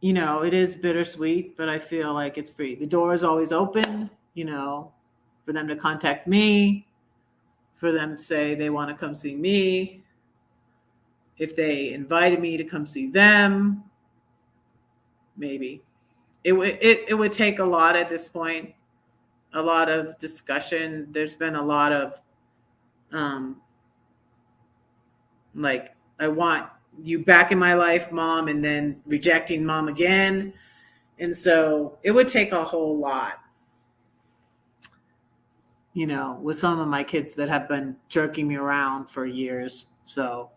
it is bittersweet, but I feel like it's free. The door is always open, for them to contact me, for them to say they want to come see me. If they invited me to come see them, maybe. It would take a lot at this point, a lot of discussion. There's been a lot of, I want you back in my life, Mom, and then rejecting Mom again. And so it would take a whole lot, with some of my kids that have been jerking me around for years. So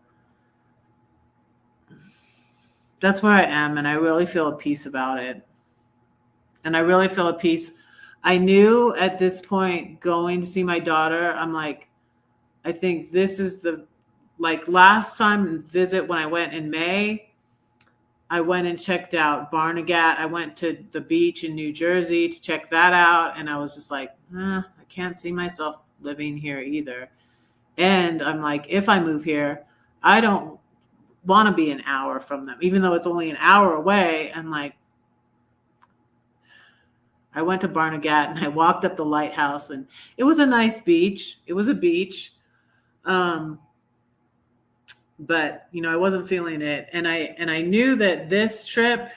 that's where I am, and I really feel at peace about it. And I really feel at peace. I knew at this point, going to see my daughter, I'm like, I think this is last time visit when I went in May, I went and checked out Barnegat. I went to the beach in New Jersey to check that out. And I was just like, I can't see myself living here either. And I'm like, if I move here, I don't want to be an hour from them, even though it's only an hour away. And I went to Barnegat and I walked up the lighthouse, and it was a nice beach. It was a beach. But, I wasn't feeling it. And I knew that this trip,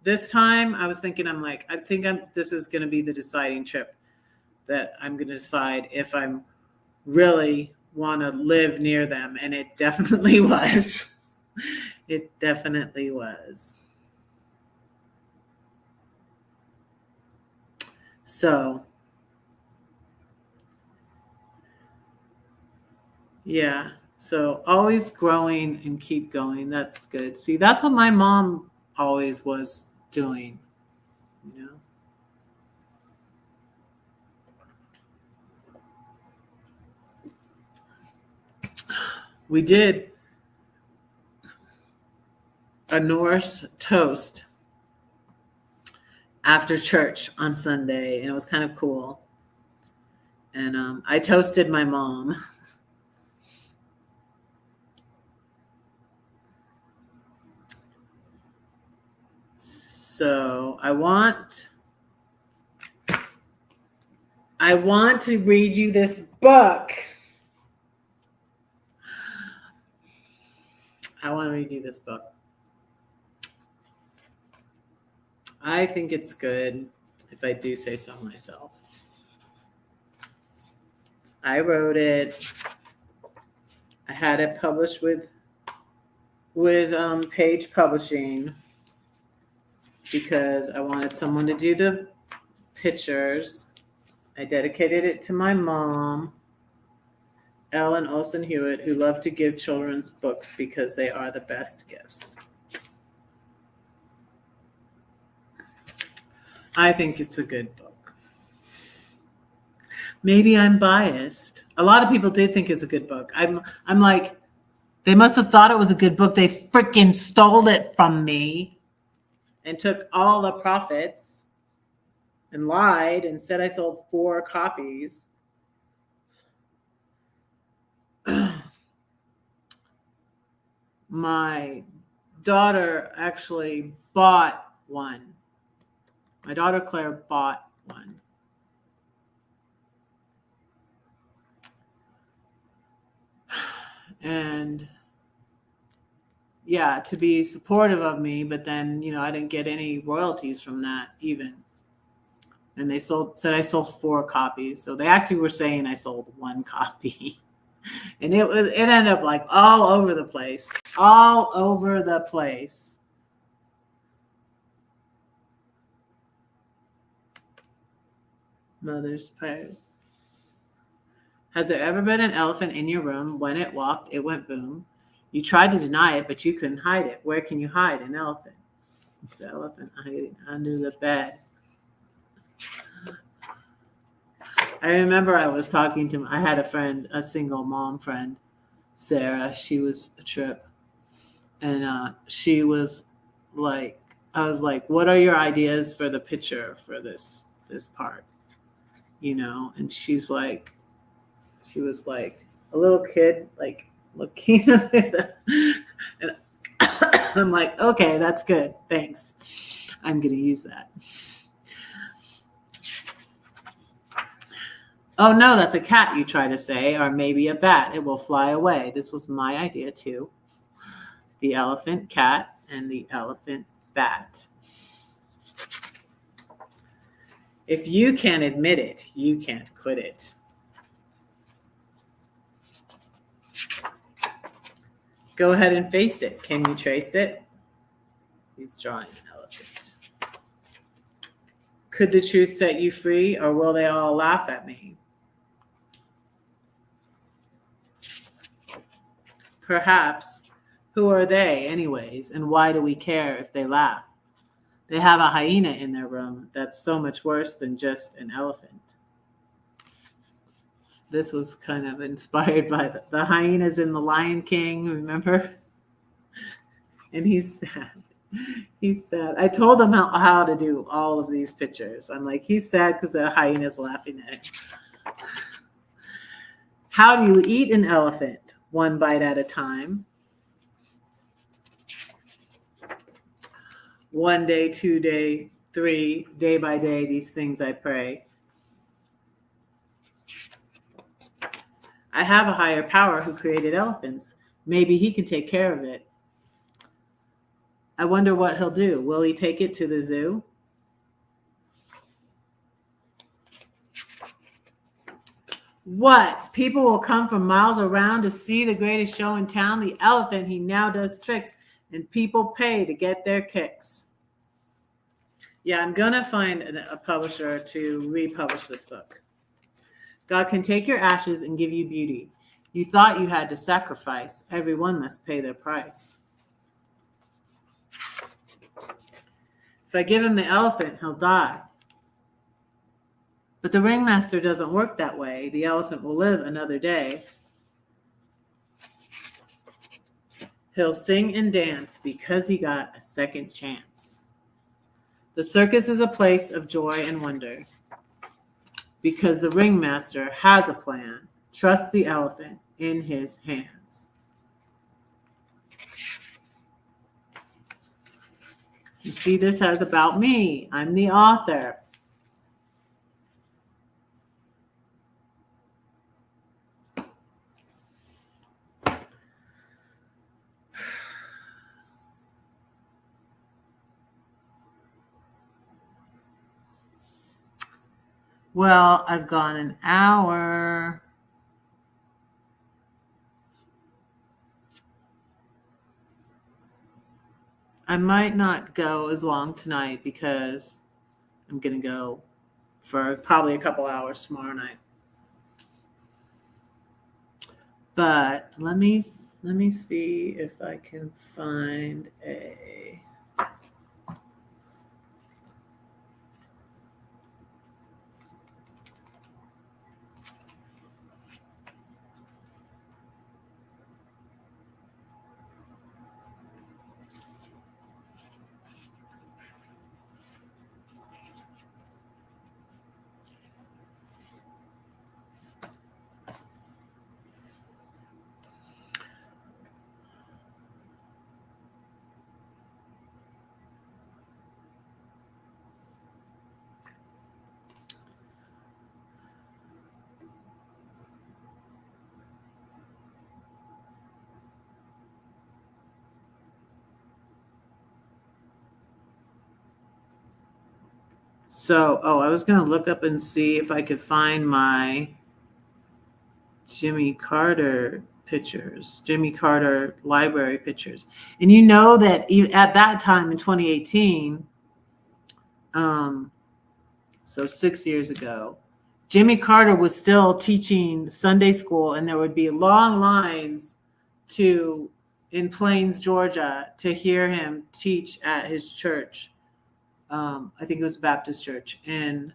this time, I was thinking, this is going to be the deciding trip, that I'm going to decide if I'm really want to live near them. And it definitely was. It definitely was. So, yeah. So always growing and keep going. That's good. See, that's what my mom always was doing, We did a Norse toast after church on Sunday, and it was kind of cool. And I toasted my mom. So I want to read you this book. I want to read you this book. I think it's good, if I do say so myself. I wrote it. I had it published with Page Publishing, because I wanted someone to do the pictures. I dedicated it to my mom, Ellen Olsen Hewitt, who loved to give children's books because they are the best gifts. I think it's a good book. Maybe I'm biased. A lot of people did think it's a good book. I'm like, They must have thought it was a good book. They freaking stole it from me and took all the profits and lied and said I sold 4 copies. My daughter actually bought one. My daughter Claire bought one. And yeah, to be supportive of me, but then, I didn't get any royalties from that even. And they said I sold 4 copies. So they actually were saying I sold 1 copy. And it ended up like all over the place. All over the place. Mother's prayers. Has there ever been an elephant in your room? When it walked, it went boom. You tried to deny it, but you couldn't hide it. Where can you hide an elephant? It's an elephant hiding under the bed. I remember I was talking to, I had a friend, a single mom friend, Sarah. She was a trip. And she was like, I was like, what are your ideas for the picture for this part? And she was like a little kid, like looking at it. And I'm like, okay, that's good. Thanks. I'm going to use that. Oh, no, that's a cat, you try to say, or maybe a bat. It will fly away. This was my idea, too. The elephant cat and the elephant bat. If you can't admit it, you can't quit it. Go ahead and face it. Can you trace it? He's drawing an elephant. Could the truth set you free, or will they all laugh at me? Perhaps. Who are they, anyways, and why do we care if they laugh? They have a hyena in their room. That's so much worse than just an elephant. This was kind of inspired by the hyenas in The Lion King, remember? And he's sad. He's sad. I told him how to do all of these pictures. I'm like, he's sad because the hyena's laughing at him. How do you eat an elephant? 1 bite at a time. 1 day, 2 day, 3, day by day, these things I pray. I have a higher power who created elephants. Maybe he can take care of it. I wonder what he'll do. Will he take it to the zoo? What? People will come from miles around to see the greatest show in town, the elephant. He now does tricks, and people pay to get their kicks. Yeah, I'm going to find a publisher to republish this book. God can take your ashes and give you beauty. You thought you had to sacrifice. Everyone must pay their price. If I give him the elephant, he'll die. But the ringmaster doesn't work that way. The elephant will live another day. He'll sing and dance because he got a second chance. The circus is a place of joy and wonder. Because the ringmaster has a plan. Trust the elephant in his hands. You see, this has about me. I'm the author. Well, I've gone an hour. I might not go as long tonight because I'm going to go for probably a couple hours tomorrow night. But let me see if I can find a So, I was going to look up and see if I could find my Jimmy Carter pictures, Jimmy Carter library pictures. And you know that at that time in 2018, so 6 years ago, Jimmy Carter was still teaching Sunday school, and there would be long lines in Plains, Georgia, to hear him teach at his church. I think it was a Baptist church in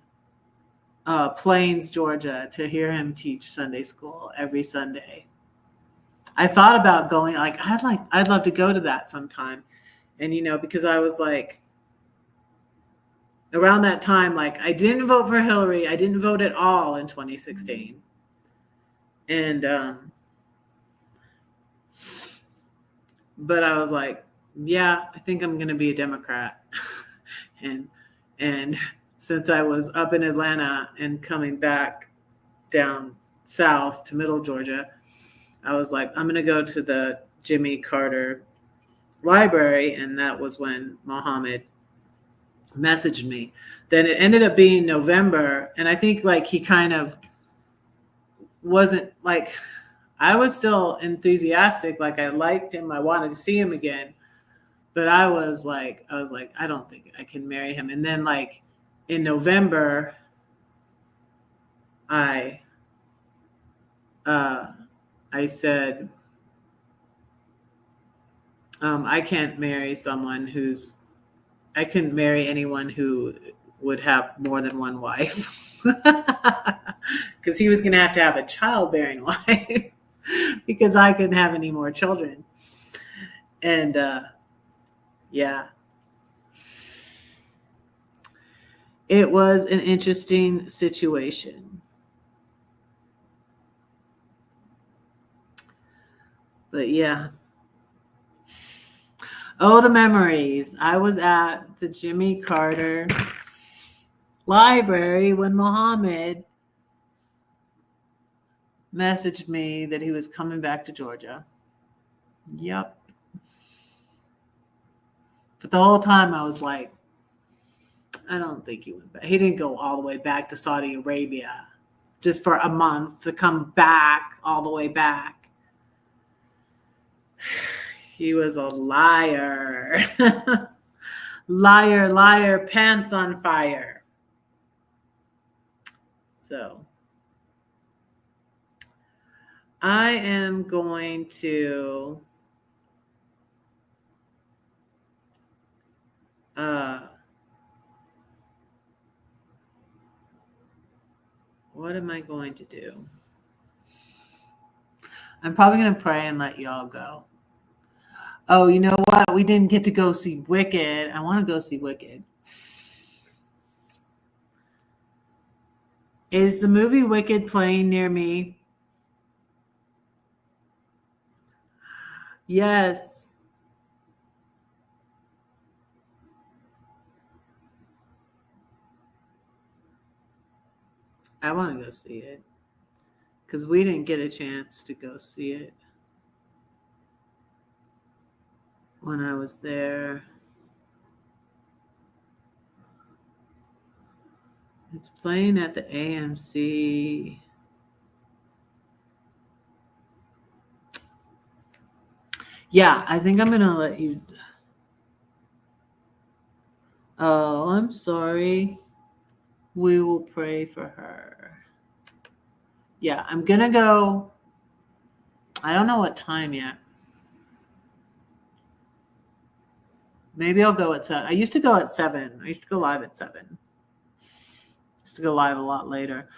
Plains, Georgia, to hear him teach Sunday school every Sunday. I thought about going, I'd love to go to that sometime. And, because I was like, around that time, like, I didn't vote for Hillary. I didn't vote at all in 2016. And, but I was like, yeah, I think I'm going to be a Democrat. and since I was up in Atlanta and coming back down south to middle Georgia, I was like, I'm going to go to the Jimmy Carter library. And that was when Mohammed messaged me. Then it ended up being November. And I think like he kind of wasn't like, I was still enthusiastic. Like I liked him. I wanted to see him again. But I was like, I don't think I can marry him. And then like in November, I said, I can't marry I couldn't marry anyone who would have more than one wife. Because he was going to have a childbearing wife because I couldn't have any more children. And yeah, it was an interesting situation. But yeah. Oh, the memories. I was at the Jimmy Carter library when Mohammed messaged me that he was coming back to Georgia. Yep. But the whole time I was like, I don't think he went back. He didn't go all the way back to Saudi Arabia just for a month to come back all the way back. He was a liar. Liar, liar, pants on fire. So I am going to what am I going to do? I'm probably going to pray and let y'all go. Oh, you know what? We didn't get to go see Wicked. I want to go see Wicked. Is the movie Wicked playing near me? Yes. I want to go see it because we didn't get a chance to go see it when I was there. It's playing at the AMC. Yeah, I think I'm going to let you. Oh, I'm sorry. We will pray for her. Yeah, I'm going to go. I don't know what time yet. Maybe I'll go at 7. I used to go at 7. I used to go live at 7. I used to go live a lot later.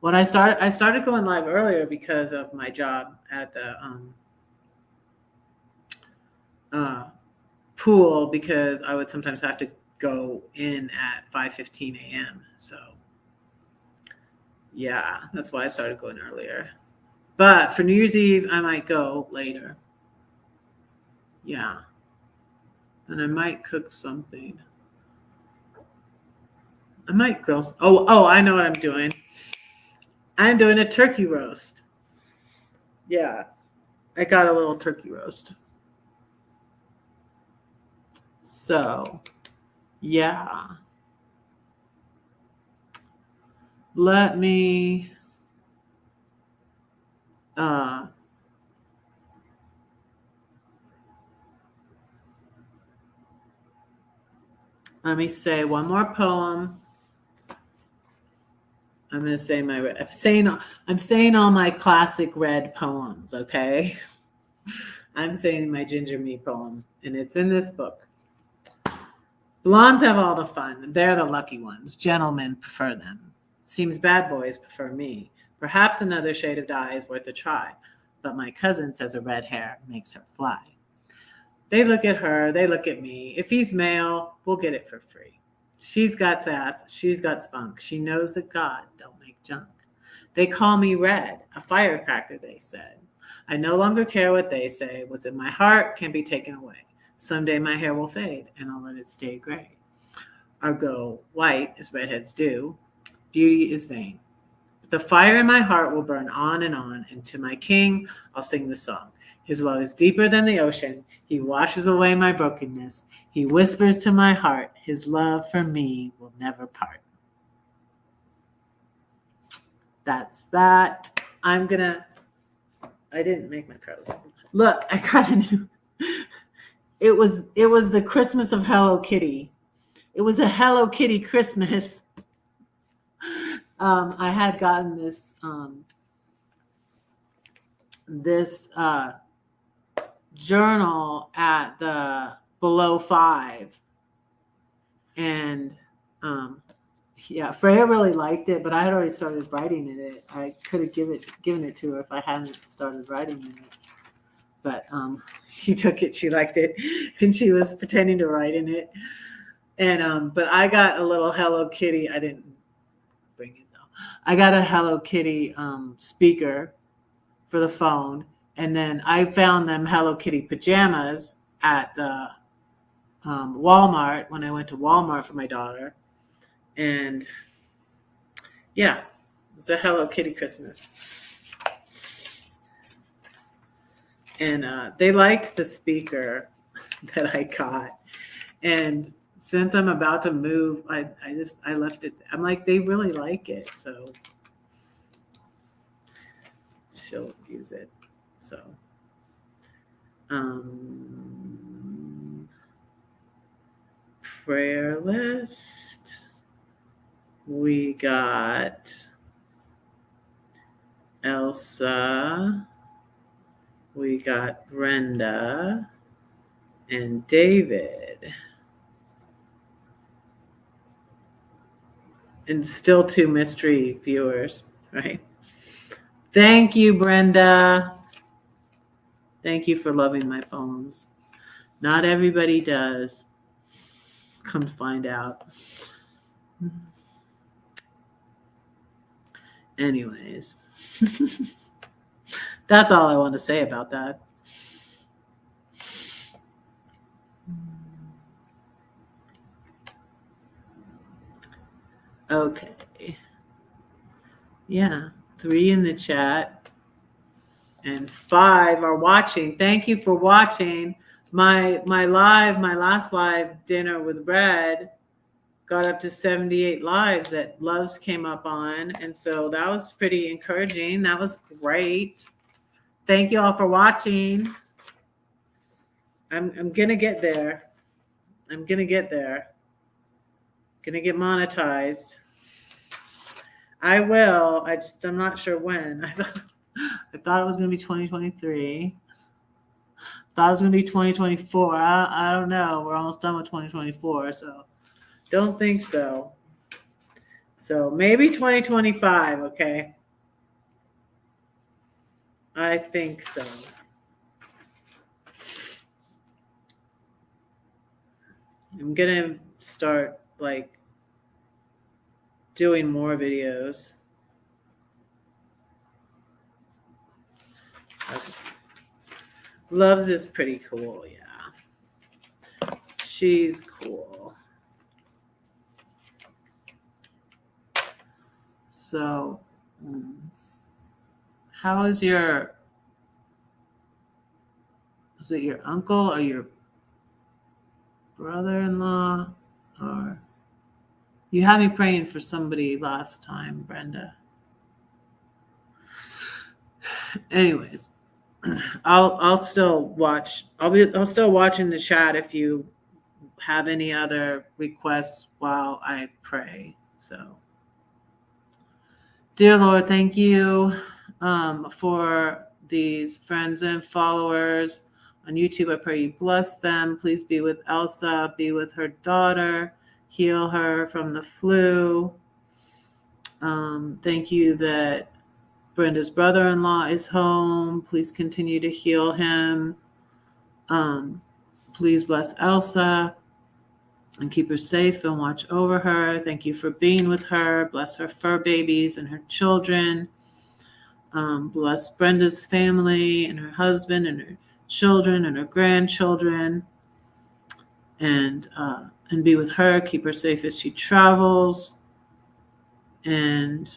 When I started going live earlier because of my job at the pool, because I would sometimes have to go in at 5:15 a.m. So yeah, that's why I started going earlier. But for New Year's Eve, I might go later. Yeah. And I might cook something. I might grill. Oh, I know what I'm doing. I'm doing a turkey roast. Yeah. I got a little turkey roast. So, yeah. let me uh, let me say one more poem. I'm going to say I'm saying all my classic red poems, okay? I'm saying my Ginger Me poem, and it's in this book. Blondes have all the fun. They're the lucky ones. Gentlemen prefer them. Seems bad boys prefer me. Perhaps another shade of dye is worth a try, but my cousin says her red hair makes her fly. They look at her, they look at me. If he's male, we'll get it for free. She's got sass, she's got spunk. She knows that God don't make junk. They call me red, a firecracker, they said. I no longer care what they say. What's in my heart can be taken away. Someday my hair will fade, and I'll let it stay gray. Or go white, as redheads do. Beauty is vain. The fire in my heart will burn on, and to my king I'll sing the song. His love is deeper than the ocean. He washes away my brokenness. He whispers to my heart, his love for me will never part. That's that. I didn't make my prose. Look, I got a new. It was the Christmas of Hello Kitty. It was a Hello Kitty Christmas. I had gotten this journal at the Below 5, and yeah, Freya really liked it, but I had already started writing in it. I could have given it to her if I hadn't started writing in it, but she took it. She liked it, and she was pretending to write in it. And but I got a little Hello Kitty. I didn't bring it though. I got a Hello Kitty speaker for the phone, and then I found them Hello Kitty pajamas at the Walmart when I went to Walmart for my daughter, and yeah, it's a Hello Kitty Christmas, and they liked the speaker that I got, and since I'm about to move, I left it. I'm like, they really like it, so she'll use it. So prayer list. We got Elsa. We got Brenda and David. And still 2 mystery viewers, right? Thank you, Brenda. Thank you for loving my poems. Not everybody does. Come to find out. Anyways, that's all I want to say about that. Okay. Yeah, 3 in the chat and 5 are watching. Thank you for watching my last live dinner with Brad. Got up to 78 lives that Loves came up on. And so that was pretty encouraging. That was great. Thank you all for watching. I'm going to get there. I'm going to get there. Going to get monetized. I will. I'm not sure when. I thought it was going to be 2023. Thought it was going to be 2024. I don't know. We're almost done with 2024. So don't think so. So maybe 2025, okay? I think so. I'm gonna start like doing more videos. Okay. Loves is pretty cool, yeah. She's cool. So, how is is it your uncle or your brother-in-law or You had me praying for somebody last time, Brenda. Anyways, I'll still watch. I'll still watch in the chat if you have any other requests while I pray. So, dear Lord, thank you for these friends and followers on YouTube. I pray you bless them. Please be with Elsa, be with her daughter, heal her from the flu. Thank you that Brenda's brother-in-law is home. Please continue to heal him. Please bless Elsa and keep her safe and watch over her. Thank you for being with her. Bless her fur babies and her children. Bless Brenda's family and her husband and her children and her grandchildren. And be with her. Keep her safe as she travels. And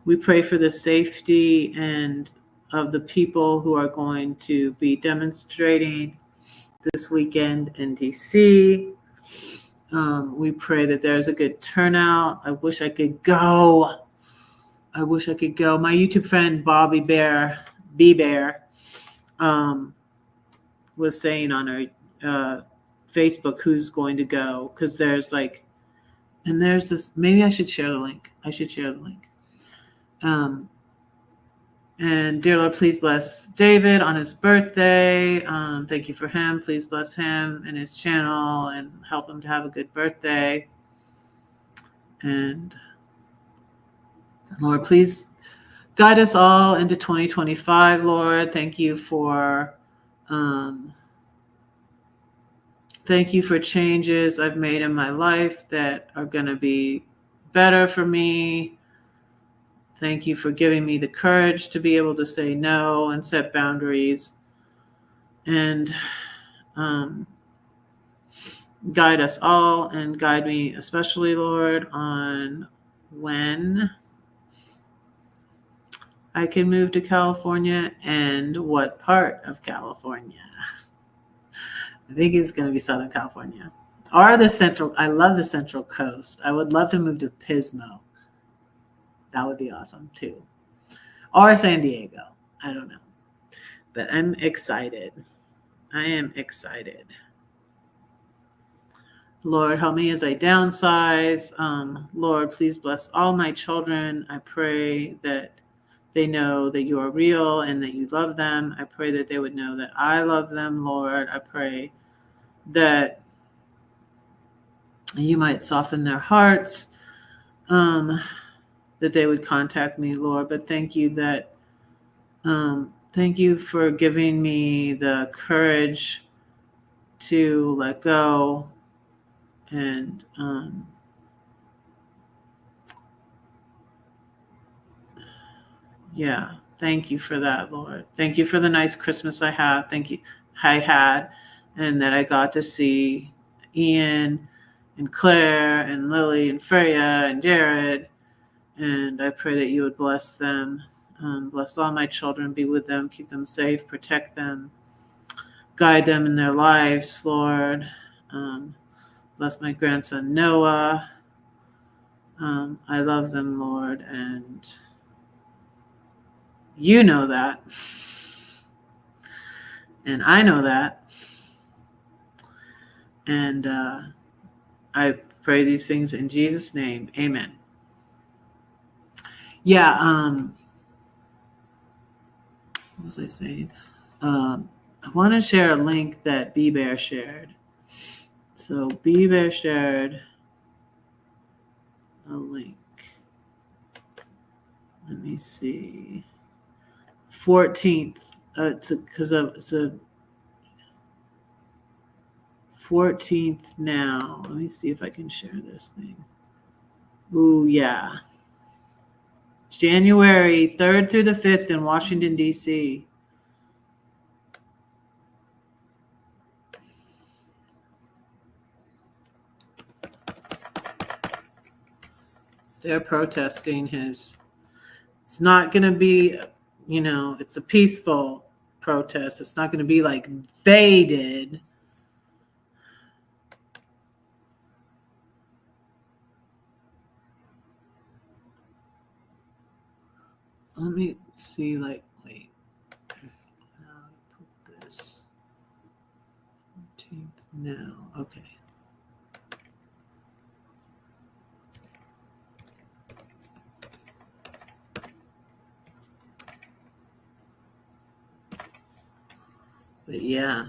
we pray for the safety and of the people who are going to be demonstrating this weekend in DC. We pray that there's a good turnout. I wish I could go. My YouTube friend Bobby Bear, B-Bear, was saying on her Facebook who's going to go, because there's this, maybe I should share the link. And dear Lord, please bless David on his birthday. Thank you for him. Please bless him and his channel and help him to have a good birthday. And Lord, please guide us all into 2025, Lord. Thank you for changes I've made in my life that are going to be better for me. Thank you for giving me the courage to be able to say no and set boundaries. And guide us all, and guide me especially, Lord, on when I can move to California and what part of California. I think it's going to be Southern California or the Central. I love the Central Coast. I would love to move to Pismo. That would be awesome too. Or San Diego. I don't know. But I'm excited. I am excited. Lord, help me as I downsize. Lord, please bless all my children. I pray that they know that you are real and that you love them. I pray that they would know that I love them, Lord. I pray that you might soften their hearts, that they would contact me, Lord. But thank you for giving me the courage to let go and thank you for that, Lord. Thank you for the nice Christmas I had, and that I got to see Ian and Claire and Lily and Freya and Jared. And I pray that you would bless them, bless all my children, be with them, keep them safe, protect them, guide them in their lives, Lord. Bless my grandson, Noah. I love them, Lord, and you know that. And I know that. And I pray these things in Jesus' name. Amen. What was I saying? I want to share a link that B-Bear shared. So B-Bear shared a link. Let me see. 14th. It's a 14th now. Let me see if I can share this thing. Ooh, yeah. January 3rd through the 5th in Washington, D.C. They're protesting his. It's not going to be, it's a peaceful protest. It's not going to be like they did. let me see, like, wait. Put this 14th now. Okay. But yeah.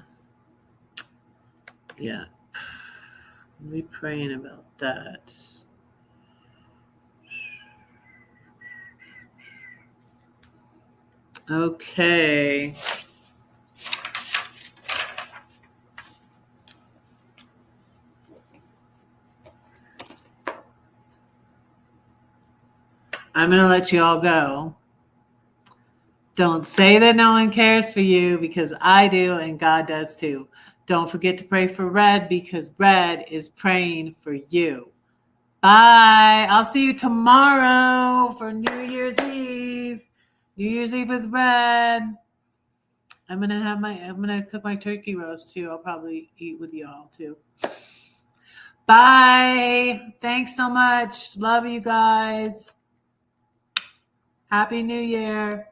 We'll be praying about that. Okay. I'm going to let you all go. Don't say that no one cares for you, because I do and God does too. Don't forget to pray for Red, because Red is praying for you. Bye. I'll see you tomorrow for New Year's Eve. New Year's Eve with Red. I'm gonna cook my turkey roast too. I'll probably eat with y'all too. Bye. Thanks so much. Love you guys. Happy New Year.